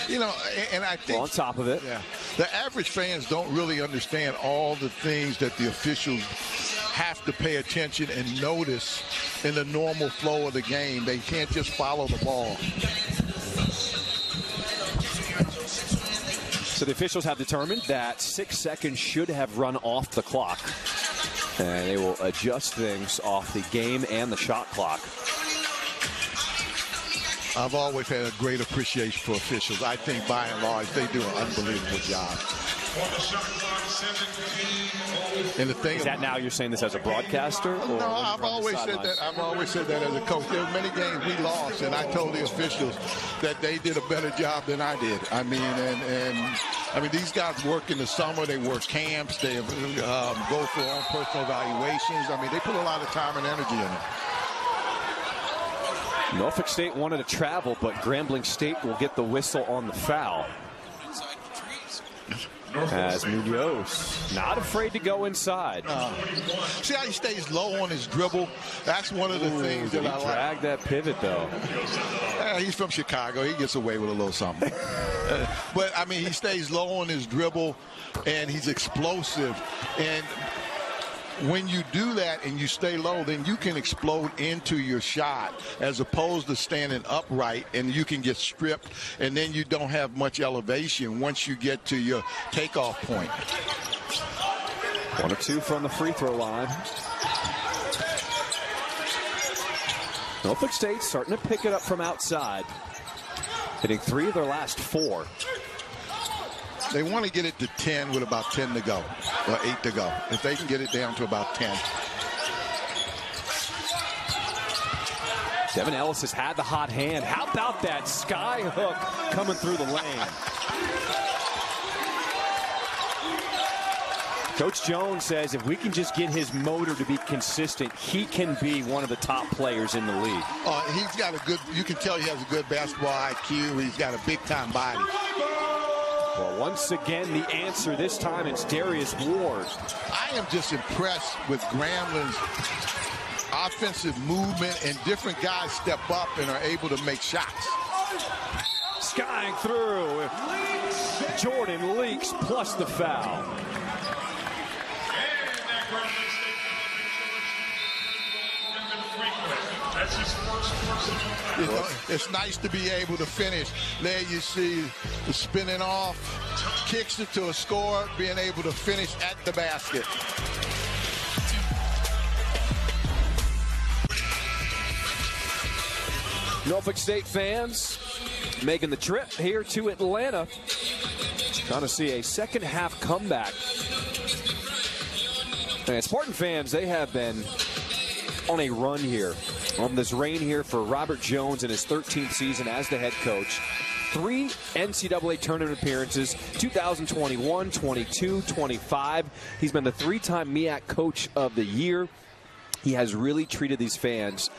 and I think on top of it. Yeah. The average fans don't really understand all the things that the officials have to pay attention and notice in the normal flow of the game. They can't just follow the ball. So the officials have determined that 6 seconds should have run off the clock. And they will adjust things off the game and the shot clock. I've always had a great appreciation for officials. I think by and large they do an unbelievable job. And the thing is that now you're saying this as a broadcaster? Or no, I've always said that. I've always said that as a coach. There were many games we lost, and I told the officials that they did a better job than I did. I mean, I mean, these guys work in the summer. They work camps. They go for their own personal evaluations. I mean, they put a lot of time and energy in it. Norfolk State wanted to travel, but Grambling State will get the whistle on the foul. As Munoz not afraid to go inside. See how he stays low on his dribble? That's one of the things that I like. Drag that pivot, though. He's from Chicago. He gets away with a little something. But, I mean, he stays low on his dribble, and he's explosive. And when you do that and you stay low, then you can explode into your shot as opposed to standing upright and you can get stripped and then you don't have much elevation once you get to your takeoff point. 1 or 2 from the free throw line. Norfolk State starting to pick it up from outside, hitting 3 of their last 4. They want to get it to 10 with about 10 to go, or 8 to go. If they can get it down to about 10. Devin Ellis has had the hot hand. How about that sky hook coming through the lane? Coach Jones says if we can just get his motor to be consistent, he can be one of the top players in the league. He's got a good, you can tell he has a good basketball IQ. He's got a big-time body. Well, once again, the answer this time, it's Darius Ward. I am just impressed with Grambling's offensive movement, and different guys step up and are able to make shots. Skying through. Jordan Leaks plus the foul. It's nice to be able to finish. There you see the spinning off, kicks it to a score, being able to finish at the basket. Norfolk State fans making the trip here to Atlanta, trying to see a second half comeback. And Spartan fans, they have been on a run here, on this reign here for Robert Jones in his 13th season as the head coach. 3 NCAA tournament appearances, 2021, 22, 25. He's been the 3-time MEAC Coach of the Year. He has really treated these fans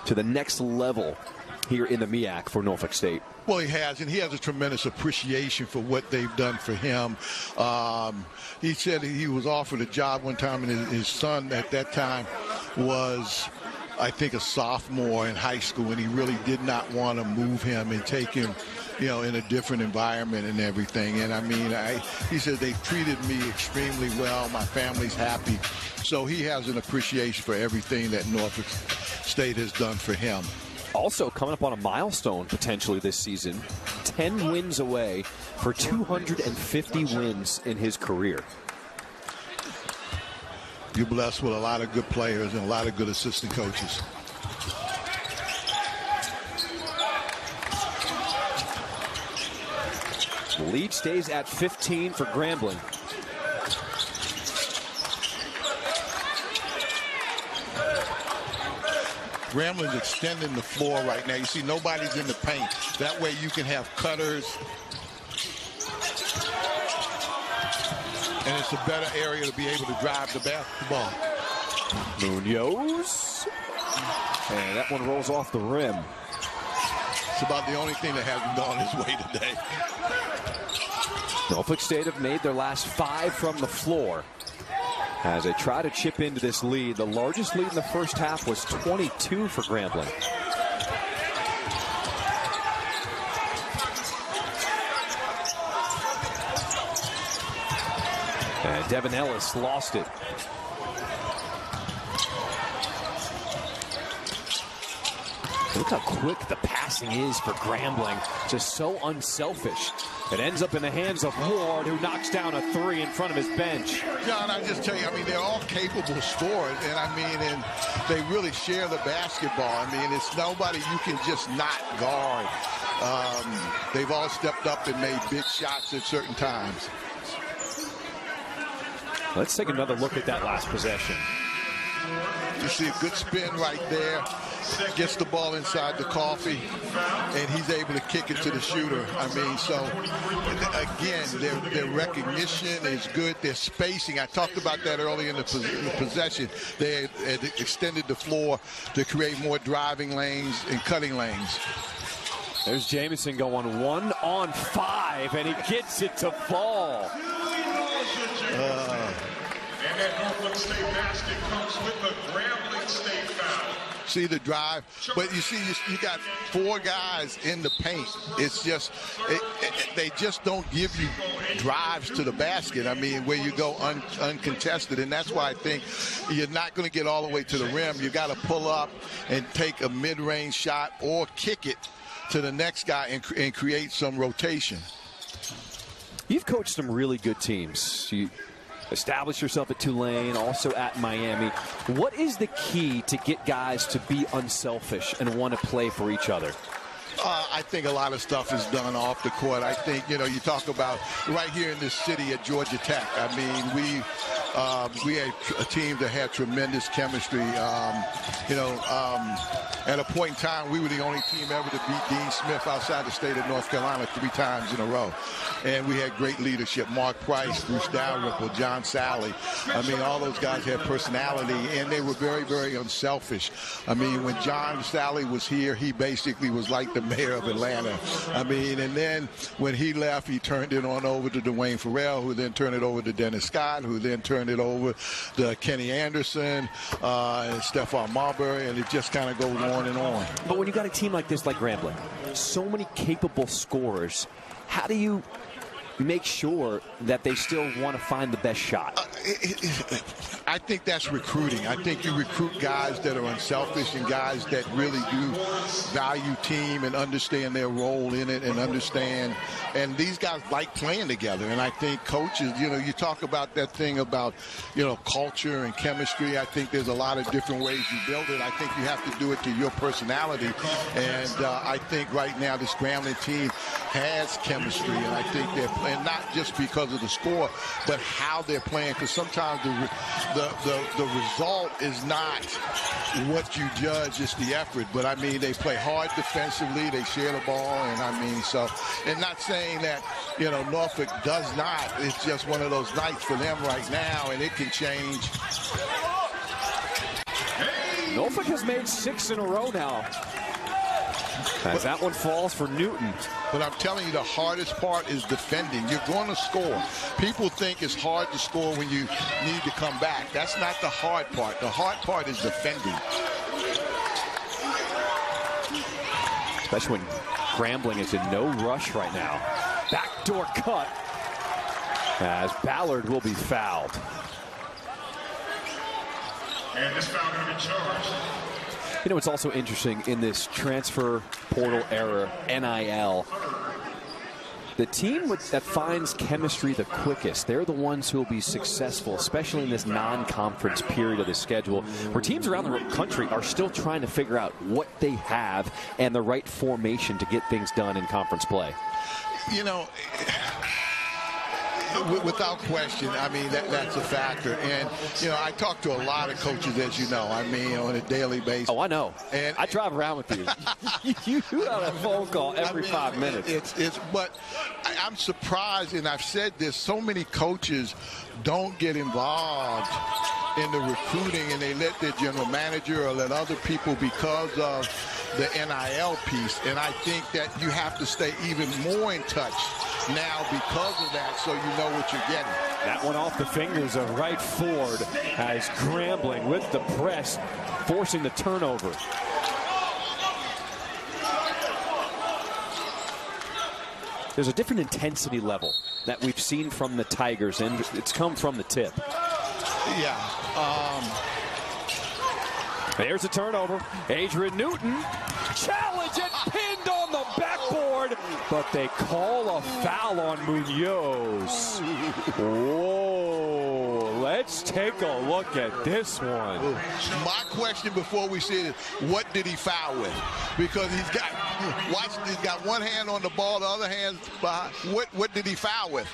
to the next level here in the MEAC for Norfolk State. Well, he has, and he has a tremendous appreciation for what they've done for him. He said he was offered a job one time, and his son at that time was, I think, a sophomore in high school, and he really did not want to move him and take him, you know, in a different environment and everything. And I mean, he said they've treated me extremely well. My family's happy. So he has an appreciation for everything that Norfolk State has done for him. Also coming up on a milestone potentially this season, 10 wins away for 250 wins in his career. You're blessed with a lot of good players and a lot of good assistant coaches. The lead stays at 15 for Grambling. Grambling's extending the floor right now. You see nobody's in the paint. That way you can have cutters. And it's a better area to be able to drive the basketball. Munoz. And that one rolls off the rim. It's about the only thing that hasn't gone his way today. Norfolk State have made their last 5 from the floor as they try to chip into this lead. The largest lead in the first half was 22 for Grambling. And Devin Ellis lost it. Look how quick the passing is for Grambling. Just so unselfish. It ends up in the hands of Ward, who knocks down a 3 in front of his bench. John, I just tell you, I mean, they're all capable scorers, and I mean, and they really share the basketball. I mean, it's nobody you can just not guard. They've all stepped up and made big shots at certain times. Let's take another look at that last possession. You see a good spin right there. Gets the ball inside the coffee, and he's able to kick it to the shooter. I mean, so, again, their recognition is good. Their spacing, I talked about that earlier in the possession. They had extended the floor to create more driving lanes and cutting lanes. There's Jamison going 1 on 5, and he gets it to fall. And that Norfolk State basket comes with the Grambling State foul. See the drive, but you see you got 4 guys in the paint. It's just they just don't give you drives to the basket. I mean, where you go uncontested, and that's why I think you're not going to get all the way to the rim. You got to pull up and take a mid-range shot or kick it to the next guy and create some rotation. You've coached some really good teams. You establish yourself at Tulane, also at Miami. What is the key to get guys to be unselfish and want to play for each other? I think a lot of stuff is done off the court. I think, you know, you talk about right here in this city at Georgia Tech. I mean, we had a team that had tremendous chemistry. At a point in time, we were the only team ever to beat Dean Smith outside the state of North Carolina 3 times in a row. And we had great leadership. Mark Price, Bruce Dalrymple, John Sally. I mean, all those guys had personality, and they were very, very unselfish. I mean, when John Sally was here, he basically was like the mayor of Atlanta. I mean, and then when he left, he turned it on over to Dwayne Farrell, who then turned it over to Dennis Scott, who then turned it over to Kenny Anderson and Stephon Marbury, and it just kind of goes on and on. But when you got a team like this, like Grambling, so many capable scorers, how do you make sure that they still want to find the best shot? I think that's recruiting. I think you recruit guys that are unselfish and guys that really do value team and understand their role in it and understand. And these guys like playing together. And I think coaches, you know, you talk about that thing about, you know, culture and chemistry. I think there's a lot of different ways you build it. I think you have to do it to your personality. And I think right now this Grambling team has chemistry. And I think they're playing not just because of the score, but how they're playing. Because sometimes the result is not what you judge, it's the effort. But I mean, they play hard defensively, they share the ball, and I mean, so, and not saying that, you know, Norfolk does not. It's just one of those nights for them right now, and it can change. Norfolk has made 6 in a row now, as that one falls for Newton. But I'm telling you, the hardest part is defending. You're going to score. People think it's hard to score when you need to come back. That's not the hard part. The hard part is defending. Especially when Grambling is in no rush right now. Backdoor cut, as Ballard will be fouled. And this foul going to be charged. You know, it's also interesting in this transfer portal era, NIL, the team that finds chemistry the quickest, they're the ones who will be successful, especially in this non-conference period of the schedule, where teams around the country are still trying to figure out what they have and the right formation to get things done in conference play. You know, without question, I mean, that's a factor. And, you know, I talk to a lot of coaches, as you know, I mean, on a daily basis. Oh, I know. And I drive around with you. You have a phone call every 5 minutes. But I'm surprised, and I've said this, so many coaches don't get involved in the recruiting, and they let their general manager or let other people because of the NIL piece. And I think that you have to stay even more in touch now because of that, so you know what you're getting. That one off the fingers of right Ford, as Grambling with the press, forcing the turnover. There's a different intensity level that we've seen from the Tigers, and it's come from the tip. Yeah. There's a turnover. Adrian Newton, challenge and pinned on the backboard, but they call a foul on Munoz. Whoa, let's take a look at this one. My question before we see it, what did he foul with? Because he's got one hand on the ball, the other hand behind. What did he foul with?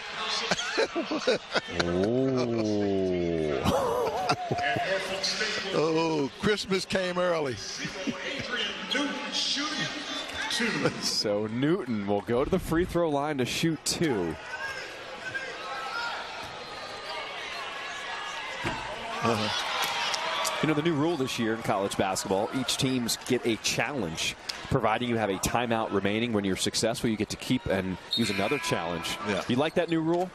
Oh, Christmas came early. So Newton will go to the free throw line to shoot 2. You know, the new rule this year in college basketball, each teams get a challenge. Providing you have a timeout remaining, when you're successful, you get to keep and use another challenge. Yeah. You like that new rule?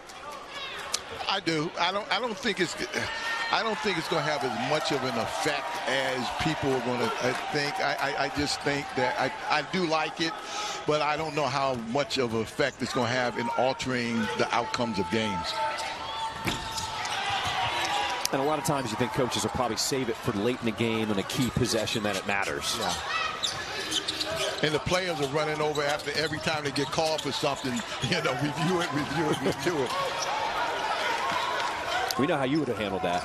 I do. I don't think it's going to have as much of an effect as people are going to think. I just think that I do like it, but I don't know how much of an effect it's going to have in altering the outcomes of games. And a lot of times you think coaches will probably save it for late in the game and a key possession that it matters. Yeah. And the players are running over after every time they get called for something, you know, review it. We know how you would have handled that.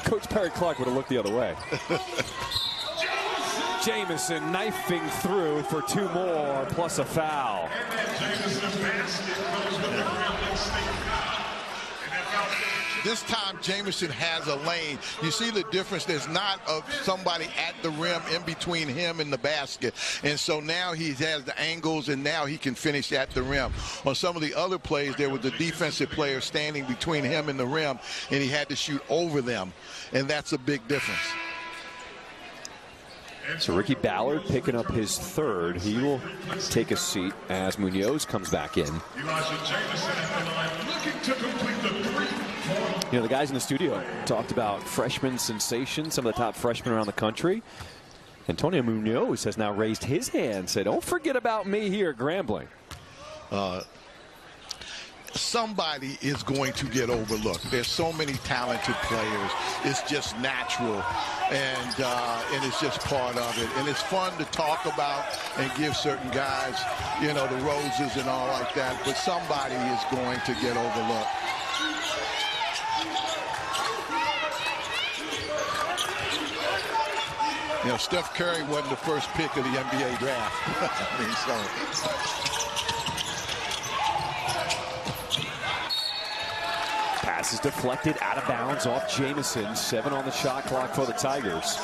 Coach Perry Clark would have looked the other way. Jamison knifing through for 2 more, plus a foul. This time, Jamison has a lane. You see the difference? There's not somebody at the rim in between him and the basket. And so now he has the angles, and now he can finish at the rim. On some of the other plays, there was a defensive player standing between him and the rim, and he had to shoot over them. And that's a big difference. So Ricky Ballard picking up his 3rd. He will take a seat as Munoz comes back in. You know, the guys in the studio talked about freshman sensation, some of the top freshmen around the country. Antonio Munoz has now raised his hand, said, don't forget about me here at Grambling. somebody is going to get overlooked. There's so many talented players. It's just natural, and it's just part of it. And it's fun to talk about and give certain guys, you know, the roses and all like that. But somebody is going to get overlooked. You know, Steph Curry wasn't the first pick of the NBA draft. I mean, so. Pass is deflected out of bounds off Jamison. 7 on the shot clock for the Tigers.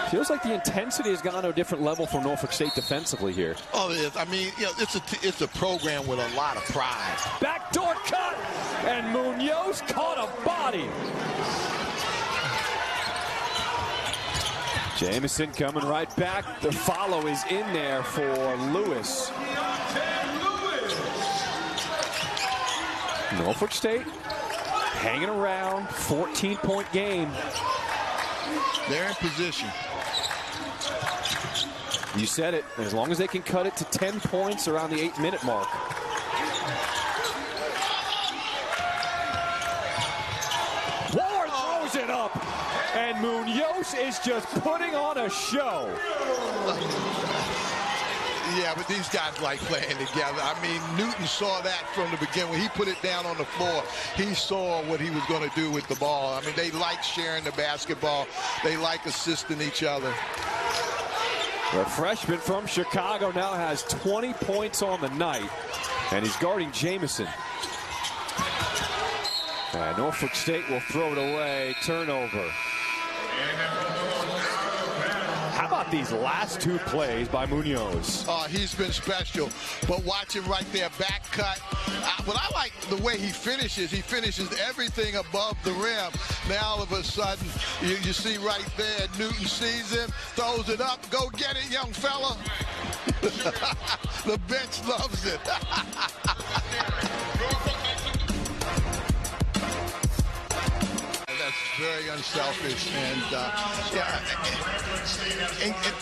Feels like the intensity has gone to a different level for Norfolk State defensively here. Oh, it is. I mean, you know, it's a program with a lot of pride. Backdoor cut, and Munoz caught a body. Jamison coming right back. The follow is in there for Lewis. Norfolk State hanging around, 14-point game. They're in position. You said it. As long as they can cut it to 10 points around the 8-minute mark. Ward throws it up, and Munoz is just putting on a show. Yeah, but these guys like playing together. I mean, Newton saw that from the beginning. When he put it down on the floor, he saw what he was going to do with the ball. I mean, they like sharing the basketball. They like assisting each other. The freshman from Chicago now has 20 points on the night, and he's guarding Jamison. And Norfolk State will throw it away. Turnover. How about these last 2 plays by Munoz? He's been special, but watch him right there, back cut. But I like the way he finishes. He finishes everything above the rim. Now all of a sudden, you see right there, Newton sees him, throws it up. Go get it, young fella. The bench loves it. That's very unselfish,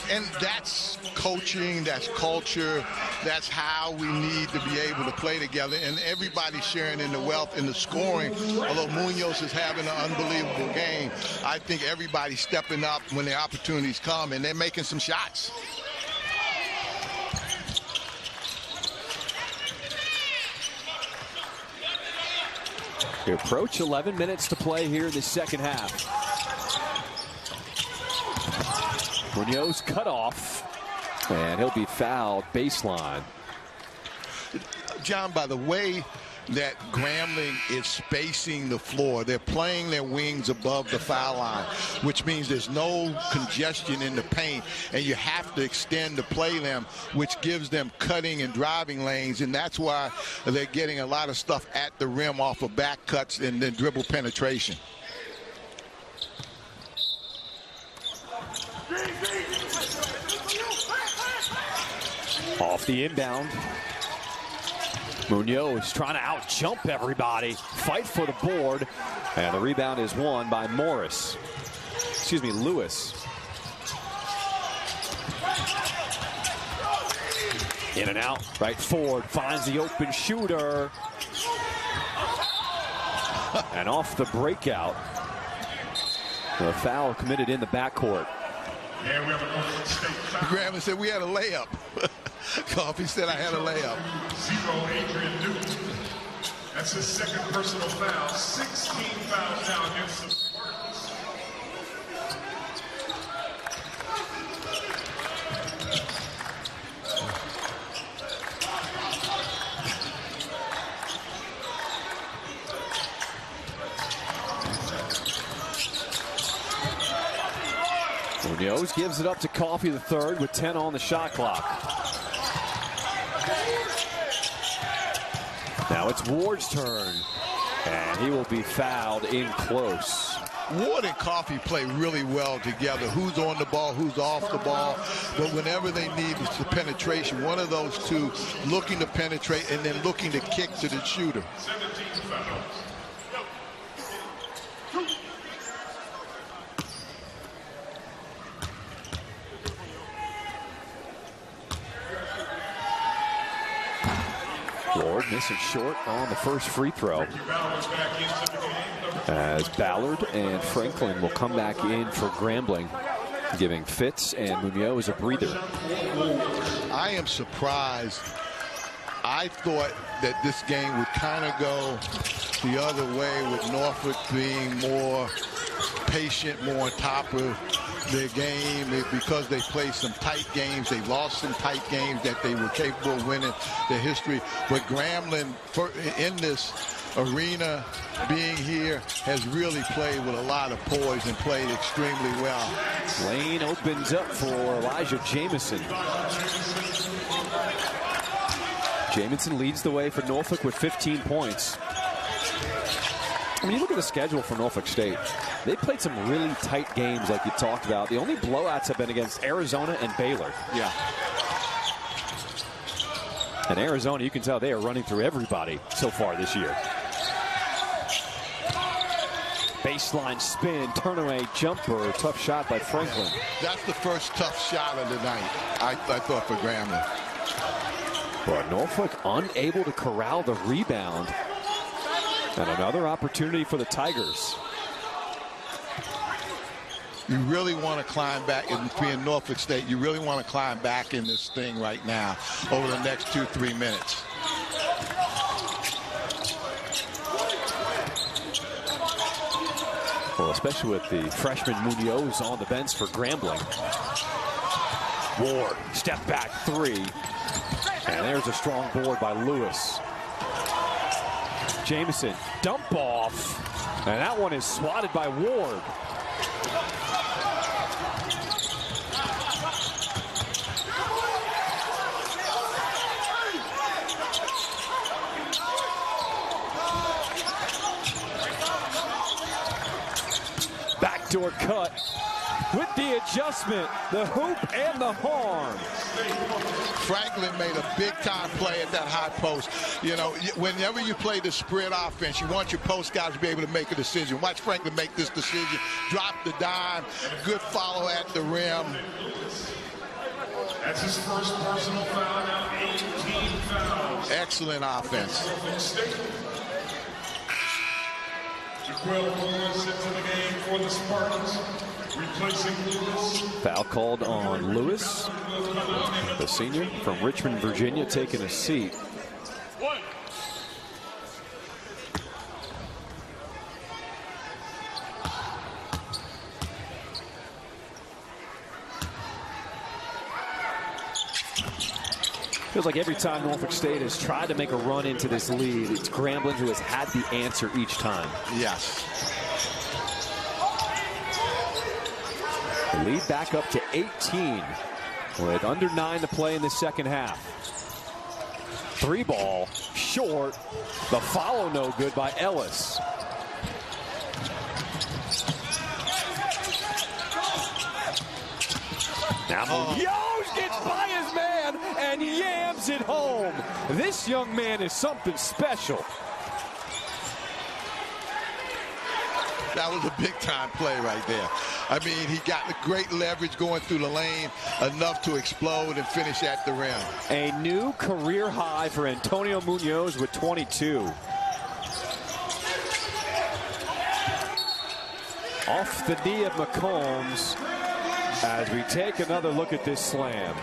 and that's coaching, that's culture, that's how we need to be able to play together, and everybody sharing in the wealth and the scoring. Although Munoz is having an unbelievable game, I think everybody's stepping up when the opportunities come, and they're making some shots. We approach 11 minutes to play here in the second half. Munoz cut off, and he'll be fouled baseline. John, by the way that Grambling is spacing the floor, they're playing their wings above the foul line, which means there's no congestion in the paint, and you have to extend to play them, which gives them cutting and driving lanes, and that's why they're getting a lot of stuff at the rim off of back cuts and then dribble penetration. Off the inbound. Munoz trying to out-jump everybody, fight for the board, and the rebound is won by Lewis. In and out, right forward, finds the open shooter. And off the breakout, the foul committed in the backcourt. And we have a Norfolk State foul. Grambling said we had a layup. Coffee said I had a layup. 0, Adrian Newton. That's his second personal foul. 16 fouls now against the Spartans. Munoz gives it up to Coffee the third with 10 on the shot clock. Now it's Ward's turn, and he will be fouled in close. Ward and Coffee play really well together. Who's on the ball, who's off the ball. But whenever they need the penetration, one of those two looking to penetrate and then looking to kick to the shooter. 17 fouls. Ward missing short on the first free throw. As Ballard and Franklin will come back in for Grambling, giving Fitz and Munoz a breather. I am surprised. I thought that this game would kind of go the other way, with Norfolk being more patient, more on top of their game, because they played some tight games. They lost some tight games that they were capable of winning their history. But Grambling, in this arena, being here, has really played with a lot of poise and played extremely well. Lane opens up for Elijah Jamison. Jamison leads the way for Norfolk with 15 points. When you look at the schedule for Norfolk State, they played some really tight games like you talked about. The only blowouts have been against Arizona and Baylor. Yeah. And Arizona, you can tell they are running through everybody so far this year. Baseline spin, turn-away jumper, tough shot by Franklin. That's the first tough shot of the night, I thought, for Grambling. But Norfolk unable to corral the rebound. And another opportunity for the Tigers. You really want to climb back, and being Norfolk State, you really want to climb back in this thing right now over the next 2-3 minutes. Well, especially with the freshman Munoz on the bench for Grambling. Ward, step back three. And there's a strong board by Lewis. Jamison, dump off. And that one is swatted by Ward. Backdoor cut with the adjustment, the hoop and the horn. Franklin made a big-time play at that high post. You know, whenever you play the spread offense, you want your post guys to be able to make a decision. Watch Franklin make this decision. Drop the dime. Good follow at the rim. That's his first personal foul, now 18 fouls. Excellent offense. Jaquel Lewis into the game for the Spartans, replacing Lewis. Foul called on Lewis, the senior from Richmond, Virginia, taking a seat. Feels like every time Norfolk State has tried to make a run into this lead, it's Grambling who has had the answer each time. Yes. The lead back up to 18 with under 9 to play in the second half. Three ball, short. The follow no good by Ellis. Now Munoz gets by his man and yams it home. This young man is something special. That was a big-time play right there. I mean, he got the great leverage going through the lane, enough to explode and finish at the rim. A new career high for Antonio Munoz with 22. Off the knee of McCombs as we take another look at this slam.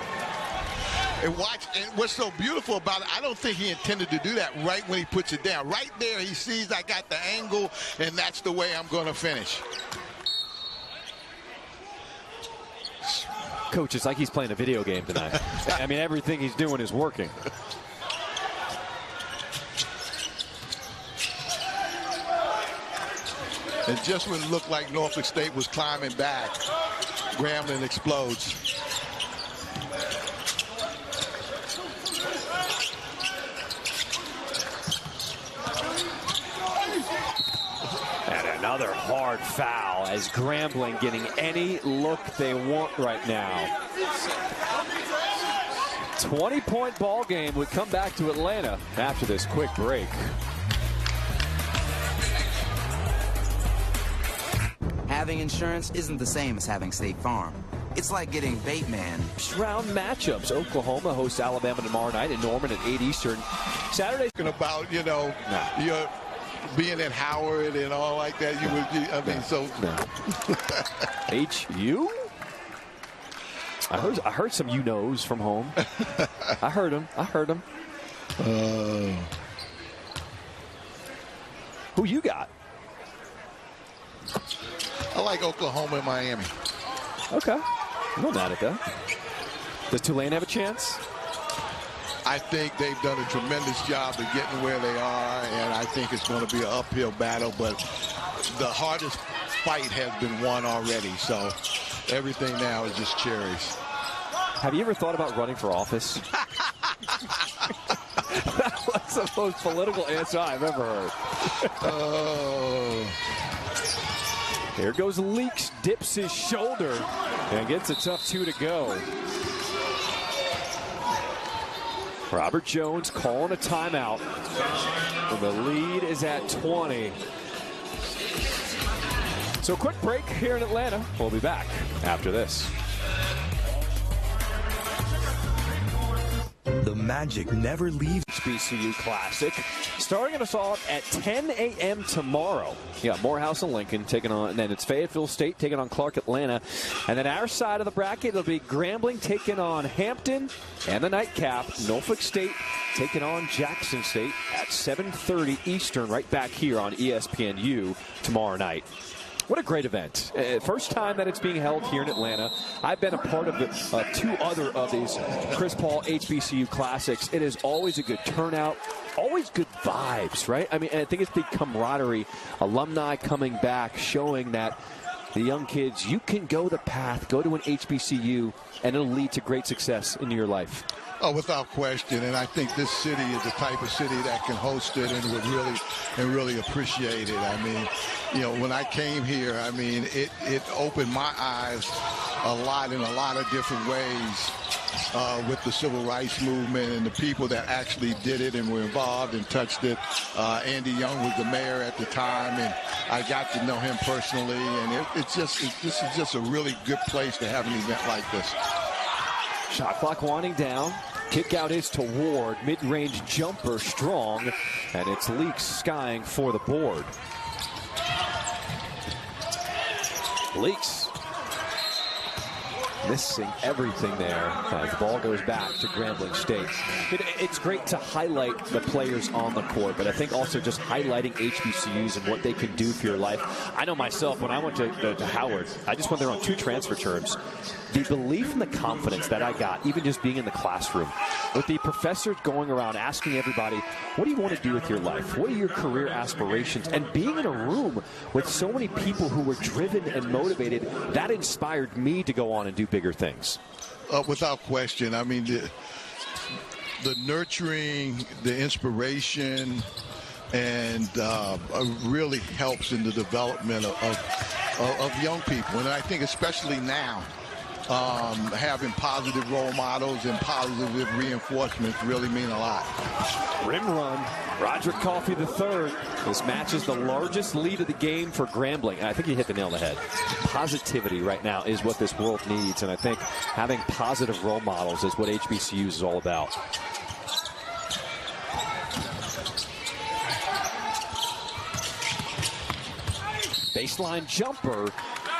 And watch, and what's so beautiful about it, I don't think he intended to do that right when he puts it down. Right there, he sees I got the angle, and that's the way I'm going to finish. Coach, it's like he's playing a video game tonight. I mean, everything he's doing is working. And just when it looked like Norfolk State was climbing back, Grambling explodes. And another hard foul as Grambling getting any look they want right now. 20-point ball game. We come back to Atlanta after this quick break. Having insurance isn't the same as having State Farm. It's like getting bait man. Round matchups. Oklahoma hosts Alabama tomorrow night in Norman at 8 Eastern. Saturday. About, you're being at Howard and all like that. HU? I heard some you-knows from home. I heard them. Who you got? I like Oklahoma and Miami. Okay. I'm not mad at that. Does Tulane have a chance? I think they've done a tremendous job of getting where they are, and I think it's going to be an uphill battle, but the hardest fight has been won already, so everything now is just cherries. Have you ever thought about running for office? That was the most political answer I've ever heard. Oh. Here goes Leaks, dips his shoulder, and gets a tough 2 to go. Robert Jones calling a timeout. And the lead is at 20. So quick break here in Atlanta. We'll be back after this. The magic never leaves. HBCU Classic starting us off at 10 a.m. tomorrow. Yeah, Morehouse and Lincoln taking on, and then it's Fayetteville State taking on Clark Atlanta. And then our side of the bracket, it'll be Grambling taking on Hampton, and the nightcap, Norfolk State taking on Jackson State at 7:30 Eastern, right back here on ESPNU tomorrow night. What a great event. First time that it's being held here in Atlanta. I've been a part of 2 other of these Chris Paul HBCU Classics. It is always a good turnout, always good vibes, right? I mean, I think it's the camaraderie, alumni coming back, showing that the young kids, you can go the path, go to an HBCU, and it'll lead to great success in your life. Oh, without question, and I think this city is the type of city that can host it and would really appreciate it. I mean, when I came here, I mean, it opened my eyes a lot in a lot of different ways with the civil rights movement and the people that actually did it and were involved and touched it. Andy Young was the mayor at the time, and I got to know him personally, and this is just a really good place to have an event like this. Shot clock winding down. Kick out is to Ward. Mid-range jumper strong. And it's Leaks skying for the board. Leaks missing everything there as the ball goes back to Grambling State. It's great to highlight the players on the court, but I think also just highlighting HBCUs and what they can do for your life. I know myself, when I went to Howard, I just went there on 2 transfer terms. The belief and the confidence that I got, even just being in the classroom, with the professors going around asking everybody, what do you want to do with your life? What are your career aspirations? And being in a room with so many people who were driven and motivated, that inspired me to go on and do bigger things. Without question. I mean, the nurturing, the inspiration, and really helps in the development of young people. And I think especially now, having positive role models and positive reinforcements really mean a lot. Rim run, Roderick Coffey III. This matches the largest lead of the game for Grambling. And I think he hit the nail on the head. Positivity right now is what this world needs. And I think having positive role models is what HBCUs is all about. Baseline jumper.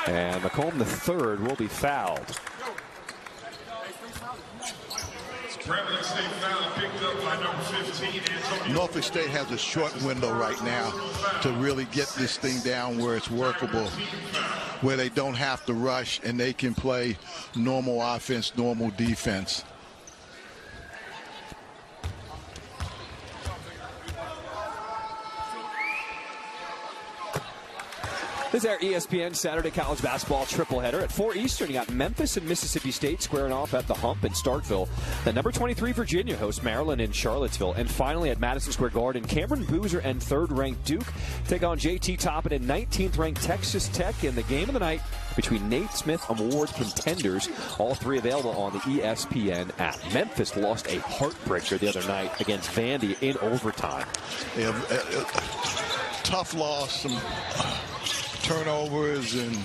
And McComb III will be fouled. Grambling State foul picked up by number 15. Norfolk State has a short window right now to really get this thing down where it's workable, where they don't have to rush and they can play normal offense, normal defense. This is our ESPN Saturday College Basketball tripleheader. At 4 Eastern, you got Memphis and Mississippi State squaring off at the Hump in Starkville. Then number 23, Virginia hosts Maryland in Charlottesville. And finally at Madison Square Garden, Cameron Boozer and 3rd-ranked Duke take on JT Toppin and 19th-ranked Texas Tech in the game of the night between Naismith Award contenders. All 3 available on the ESPN app. Memphis lost a heartbreaker the other night against Vandy in overtime. Yeah, tough loss, some turnovers, and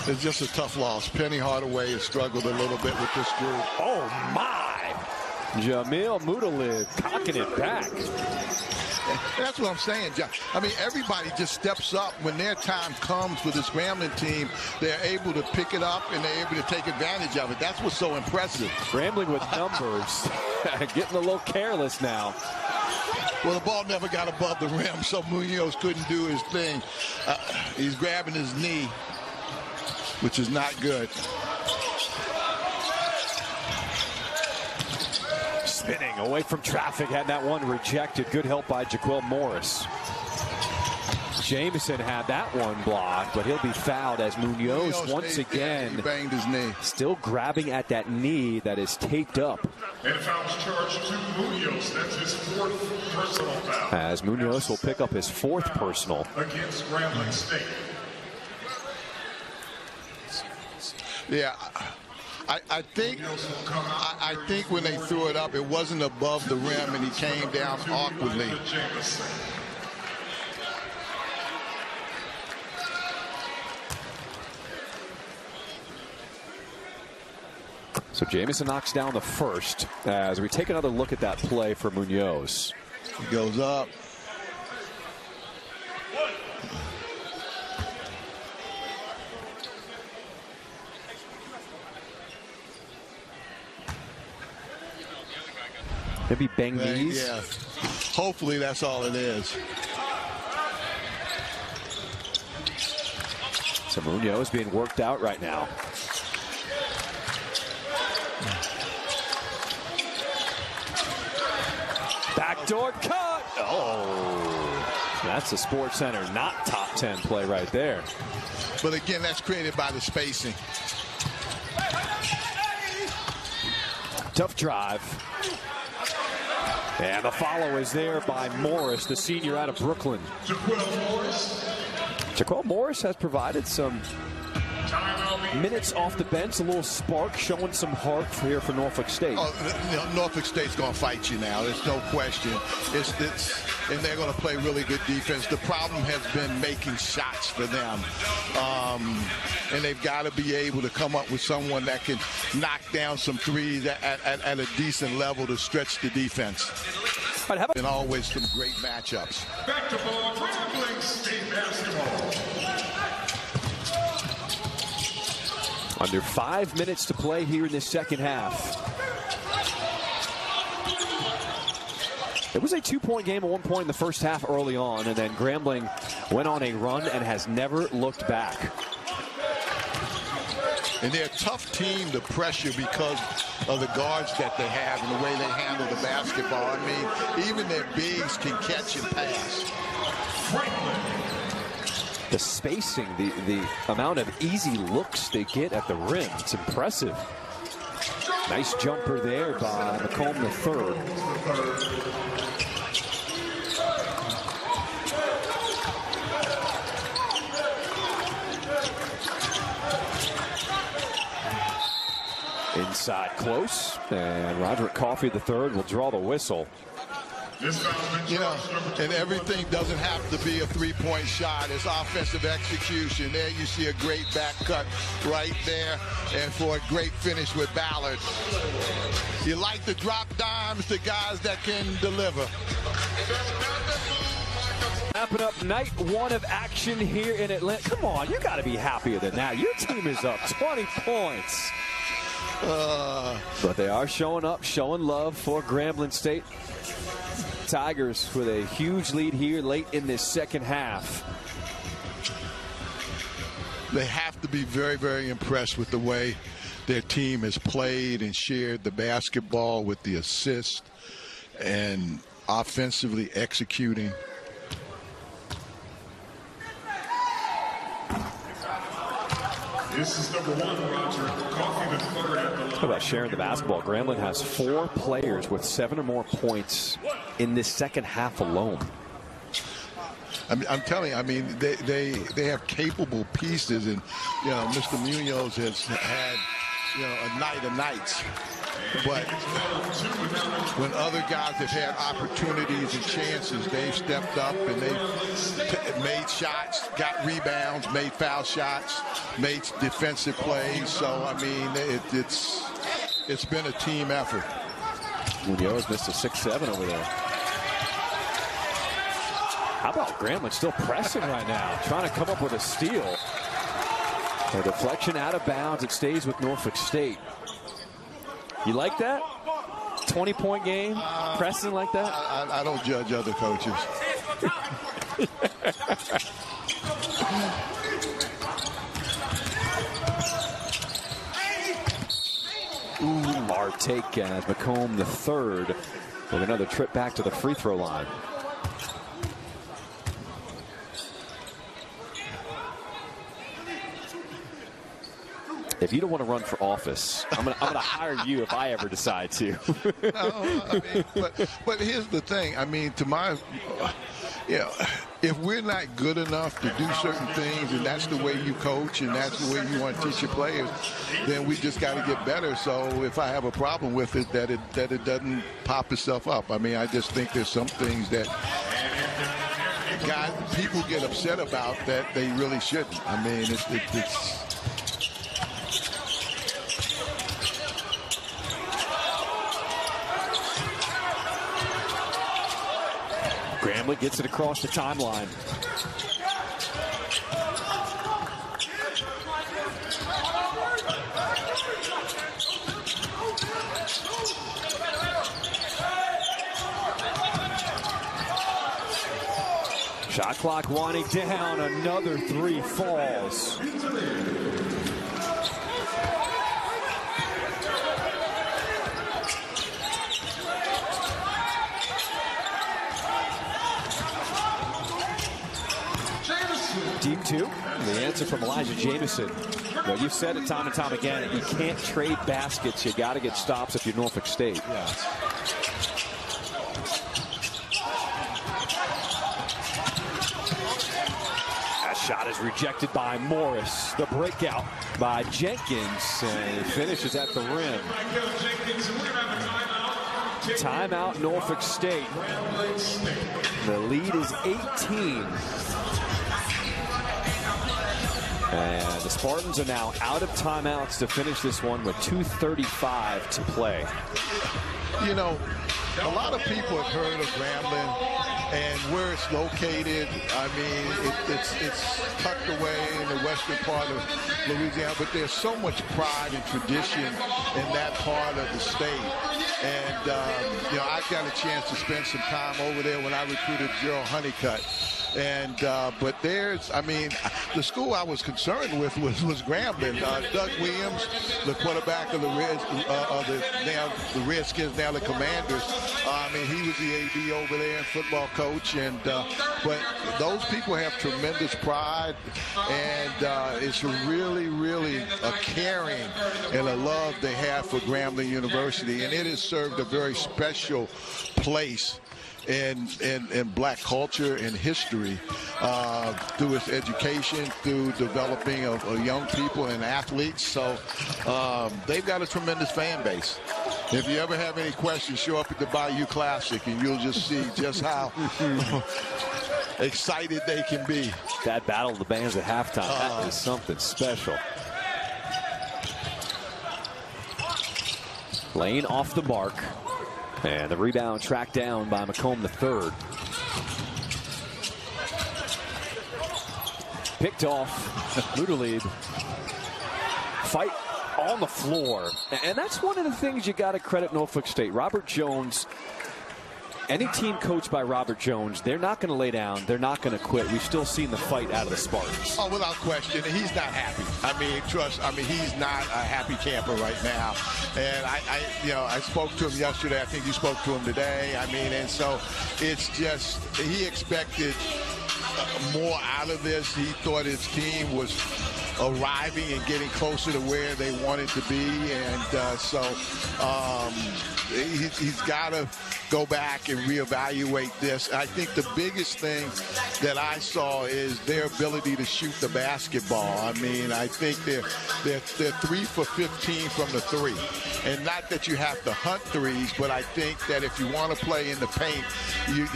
It's just a tough loss. Penny Hardaway has struggled a little bit with this group. Oh, my. Jamil Mudalib cocking it back. That's what I'm saying, John. I mean, everybody just steps up when their time comes for this Grambling team. They're able to pick it up and they're able to take advantage of it. That's what's so impressive. Grambling with numbers. Getting a little careless now. Well, the ball never got above the rim, so Munoz couldn't do his thing. He's grabbing his knee, which is not good. Spinning away from traffic, had that one rejected. Good help by Jaquel Morris. Jamison had that one blocked, but he'll be fouled as Munoz once again he banged his knee. Still grabbing at that knee that is taped up. And fouls charged to Munoz. That's his 4th personal foul. As Munoz will pick up his 4th personal. Against Grambling State. Yeah. I think when they threw it up, it wasn't above the rim, and he came down awkwardly. So Jamison knocks down the first as we take another look at that play for Munoz. He goes up. Maybe bang knees. Yeah. Hopefully that's all it is. So Munoz being worked out right now. Backdoor cut. Oh, that's a Sports Center not top 10 play right there. But again, that's created by the spacing. Tough drive. And the follow is there by Morris, the senior out of Brooklyn. Jaquel Morris has provided some minutes off the bench, a little spark, showing some heart here for Norfolk State. Oh, Norfolk State's going to fight you now. There's no question. And they're going to play really good defense. The problem has been making shots for them. And they've got to be able to come up with someone that can knock down some threes at a decent level to stretch the defense. Right, how about and always some great matchups. Back to ball, Grambling State basketball. Under 5 minutes to play here in the second half. It was a 2-point game at one point in the first half early on, and then Grambling went on a run and has never looked back. And they're a tough team to pressure because of the guards that they have and the way they handle the basketball. I mean, even their bigs can catch and pass. The spacing, the amount of easy looks they get at the rim, it's impressive. Nice jumper there by McComb III. Inside close, and Roderick Coffey III will draw the whistle. You know, and everything doesn't have to be a three-point shot. It's offensive execution. There you see a great back cut right there, and for a great finish with Ballard. You like the drop dimes, the guys that can deliver. Wrapping up night one of action here in Atlanta. Come on, you got to be happier than that. Your team is up 20 points. But they are showing up, showing love for Grambling State Tigers with a huge lead here late in this second half. They have to be very, very impressed with the way their team has played and shared the basketball with the assist and offensively executing. This is number 1, Roger. Coffey the third at the line. How about sharing the basketball? Grambling has 4 players with 7 or more points in this second half alone. I'm telling you, I mean, they have capable pieces, and you know, Mr. Munoz has had a night of nights. But when other guys have had opportunities and chances, they've stepped up and they've made shots, got rebounds, made foul shots, made defensive plays. So, I mean, it's been a team effort. Munoz missed a 6-7 over there. How about Grambling still pressing right now, trying to come up with a steal. A deflection out of bounds. It stays with Norfolk State. You like that? 20-point game, pressing like that? I don't judge other coaches. Ooh, our take as McComb the third with another trip back to the free throw line. If you don't want to run for office, I'm gonna hire you if I ever decide to. No, I mean, but here's the thing. I mean, if we're not good enough to do certain things, and that's the way you coach, and that's the way you want to teach your players, then we just got to get better. So if I have a problem with it, that it doesn't pop itself up. I mean, I just think there's some things that people get upset about that they really shouldn't. I mean, it's Grambling gets it across the timeline. Shot clock winding down. Another three falls. Deep two. The answer from Elijah Jamison. Well, you've said it time and time again. You can't trade baskets. You got to get stops if you're Norfolk State. Yeah. That shot is rejected by Morris. The breakout by Jenkins, and it finishes at the rim. Timeout, Norfolk State. The lead is 18. And the Spartans are now out of timeouts to finish this one with 2:35 to play. You know, a lot of people have heard of Grambling and where it's located. I mean, it's tucked away in the western part of Louisiana, but there's so much pride and tradition in that part of the state. And, I got a chance to spend some time over there when I recruited Gerald Honeycutt. And but the school I was concerned with was Grambling. Doug Williams, the quarterback of the Redskins, now the Commanders. He was the AD over there, football coach, and but those people have tremendous pride, and it's really, really a caring and a love they have for Grambling University, and it has served a very special place in black culture and history through its education, through developing of young people and athletes. So they've got a tremendous fan base. If you ever have any questions, show up at the Bayou Classic and you'll just see just how excited they can be. That battle of the bands at halftime, that is something special. Lane off the mark. And the rebound tracked down by McComb the third. Picked off. Ludelid. Fight on the floor. And that's one of the things you got to credit Norfolk State. Robert Jones, any team coached by Robert Jones, they're not going to lay down. They're not going to quit. We've still seen the fight out of the Spartans. Oh, without question. He's not happy. He's not a happy camper right now. And I spoke to him yesterday. I think you spoke to him today. And so it's just, he expected more out of this. He thought his team was arriving and getting closer to where they wanted to be. And so he's got to go back and reevaluate this. I think the biggest thing that I saw is their ability to shoot the basketball. I mean, I think they're 3 for 15 from the three. And not that you have to hunt threes, but I think that if you want to play in the paint,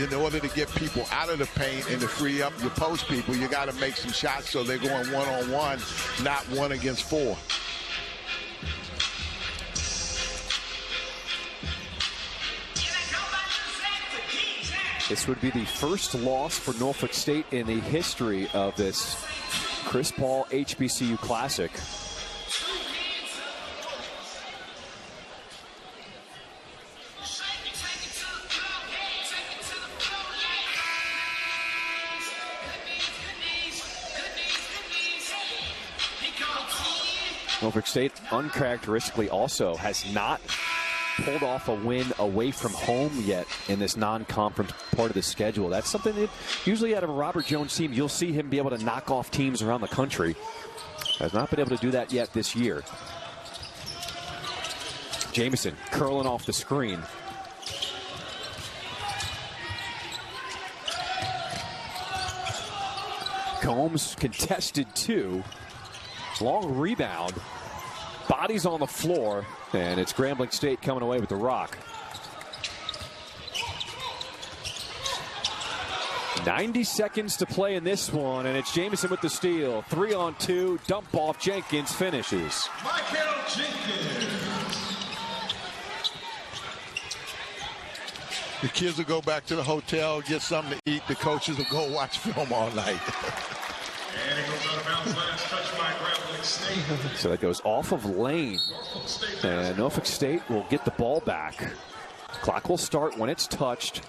in order to get people out of the paint and to free up your post people, you got to make some shots so they're going one-on-one, not 1 against 4. This would be the first loss for Norfolk State in the history of this Chris Paul HBCU Classic. Norfolk State uncharacteristically also has not pulled off a win away from home yet in this non-conference part of the schedule. That's something that usually out of a Robert Jones team, you'll see him be able to knock off teams around the country. Has not been able to do that yet this year. Jamison curling off the screen. Combs contested 2. Long rebound. Bodies on the floor, and it's Grambling State coming away with the rock. 90 seconds to play in this one, and it's Jamison with the steal. 3-on-2, dump off, Jenkins finishes. Michael Jenkins. The kids will go back to the hotel, get something to eat. The coaches will go watch film all night. And it goes out of bounds, last touch by Grambling State. So that goes off of lane, and Norfolk State will get the ball back. Clock will start when it's touched.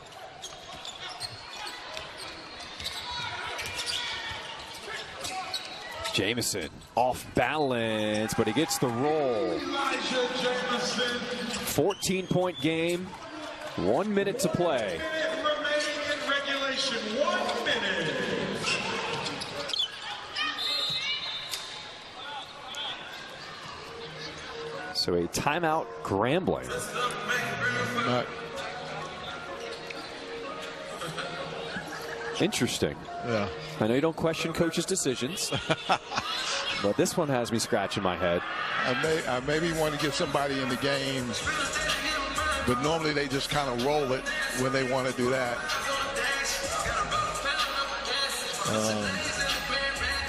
Jamison off balance, but he gets the roll. 14-point game, 1 minute to play. Remaining in regulation, 1 minute. So a timeout, Grambling. Interesting. Yeah. I know you don't question coaches' decisions, but this one has me scratching my head. I maybe want to get somebody in the game, but normally they just kind of roll it when they want to do that.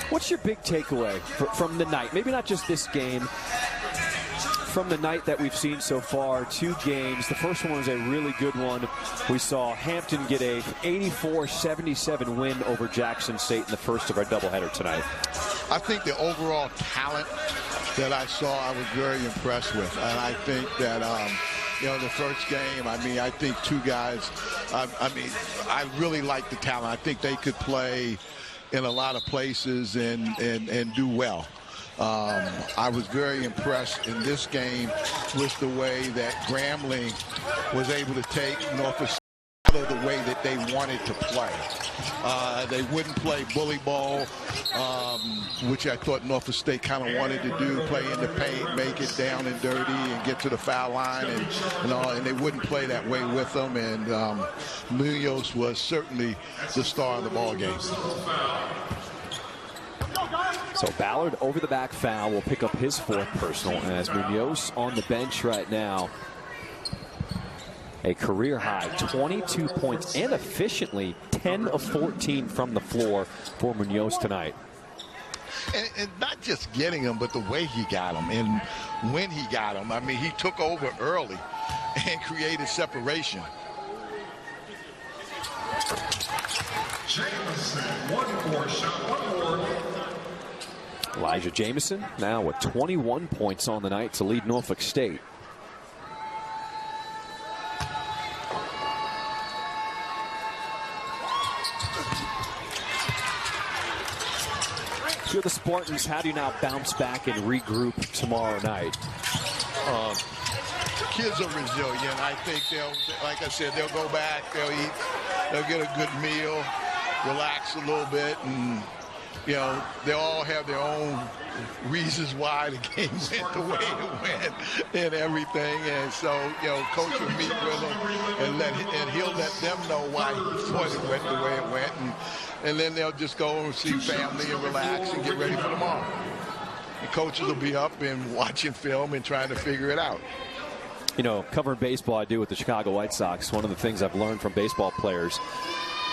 What's your big takeaway from the night? Maybe not just this game, from the night that we've seen so far. 2 games. The first one was a really good one. We saw Hampton get a 84-77 win over Jackson State in the first of our doubleheader tonight. I think the overall talent that I saw, I was very impressed with. And I think that, the first game, I think 2 guys, I really like the talent. I think they could play in a lot of places and do well. I was very impressed in this game with the way that Grambling was able to take Norfolk State out of the way that they wanted to play. They wouldn't play bully ball, which I thought Norfolk State kind of wanted to do, play in the paint, make it down and dirty, and get to the foul line, and they wouldn't play that way with them. And Munoz was certainly the star of the ball game. So Ballard over the back foul will pick up his 4th personal, as Munoz on the bench right now. A career high 22 points and efficiently 10 of 14 from the floor for Munoz tonight. And not just getting them, but the way he got them and when he got them. He took over early and created separation. Jamison, 1 more shot, 1 more. Elijah Jamison now with 21 points on the night to lead Norfolk State. If you're the Spartans, how do you now bounce back and regroup tomorrow night? Kids are resilient. I think like I said, they'll go back, they'll eat, they'll get a good meal, relax a little bit, and you know, they all have their own reasons why the game went the way it went and everything. And so, you know, coach will meet with them and he'll let them know why he thought it went the way it went. And then they'll just go and see family and relax and get ready for tomorrow. The coaches will be up and watching film and trying to figure it out. You know, covering baseball I do with the Chicago White Sox, one of the things I've learned from baseball players,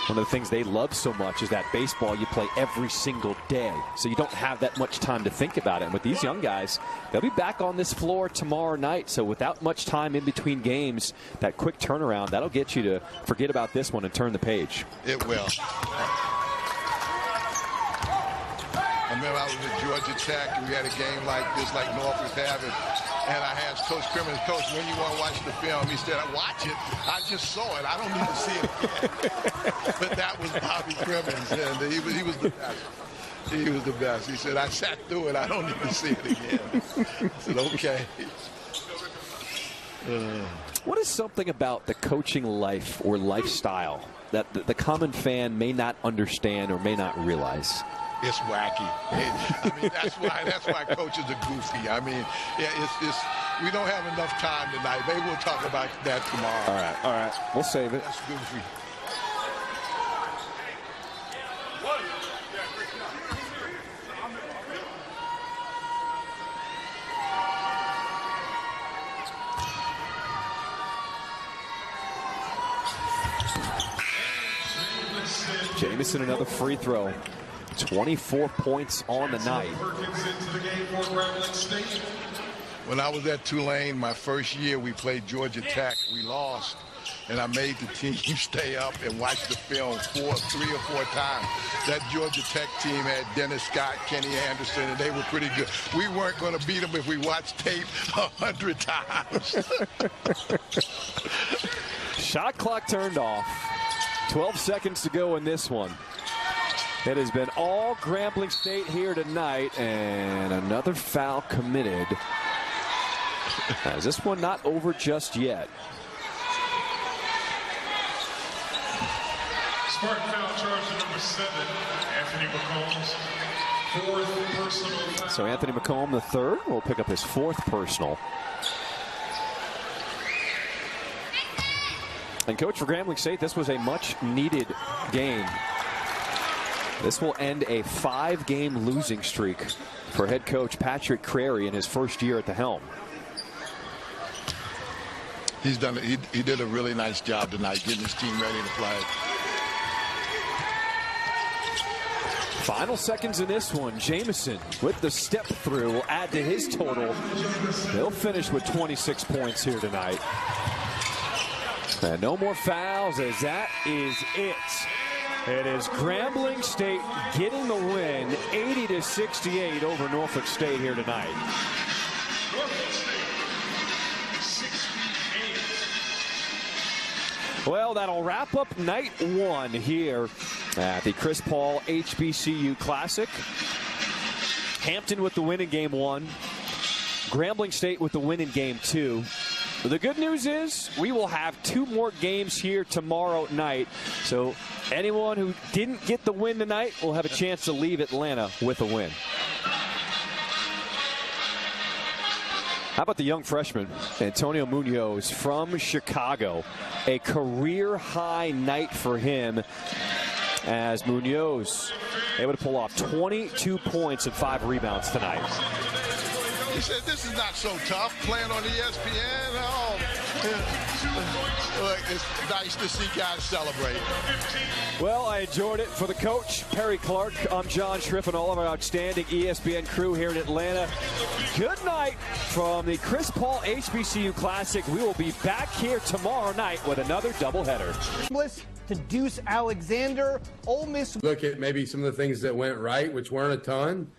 one of the things they love so much is that baseball you play every single day. So you don't have that much time to think about it. And with these young guys, they'll be back on this floor tomorrow night. So without much time in between games, that quick turnaround, that'll get you to forget about this one and turn the page. It will. I remember I was at Georgia Tech and we had a game like this, like Norfolk having. And I asked Coach Crimmins, Coach, when you want to watch the film? He said, watch it. I just saw it. I don't need to see it again. But that was Bobby Crimmins, and he was the best. He was the best. He said, I sat through it. I don't need to see it again. I said, okay. What is something about the coaching life or lifestyle that the common fan may not understand or may not realize? It's wacky. I mean, that's why coaches are goofy. I mean, yeah, it's we don't have enough time tonight. Maybe we'll talk about that tomorrow. All right. We'll save it. That's goofy. Jamison, another free throw. 24 points on the night. When I was at Tulane, my first year, we played Georgia Tech. We lost, and I made the team stay up and watch the film 3 or 4 times. That Georgia Tech team had Dennis Scott, Kenny Anderson, and they were pretty good. We weren't going to beat them if we watched tape 100 times. Shot clock turned off. 12 seconds to go in this one. It has been all Grambling State here tonight, and another foul committed. Is this one not over just yet? Spartan foul charge to number 7, Anthony McCombs. 4th personal foul. So Anthony McComb, the third, will pick up his 4th personal. And coach, for Grambling State, this was a much-needed game. This will end a 5-game losing streak for head coach Patrick Crary in his first year at the helm. He's done it. He did a really nice job tonight getting his team ready to play. Final seconds in this one. Jamison with the step through will add to his total. They'll finish with 26 points here tonight. And no more fouls, as that is it. It is Grambling State getting the win, 80-68 over Norfolk State here tonight. Norfolk State, 68. Well, that'll wrap up night 1 here at the Chris Paul HBCU Classic. Hampton with the win in Game 1. Grambling State with the win in Game 2. The good news is we will have 2 more games here tomorrow night. So anyone who didn't get the win tonight will have a chance to leave Atlanta with a win. How about the young freshman, Antonio Munoz from Chicago? A career-high night for him as Munoz able to pull off 22 points and 5 rebounds tonight. He said, this is not so tough, playing on ESPN. Oh, look, it's nice to see guys celebrate. Well, I enjoyed it. For the coach, Perry Clark, I'm John Schriff and all of our outstanding ESPN crew here in Atlanta. Good night from the Chris Paul HBCU Classic. We will be back here tomorrow night with another doubleheader. To Deuce Alexander, Ole Miss. Look at maybe some of the things that went right, which weren't a ton.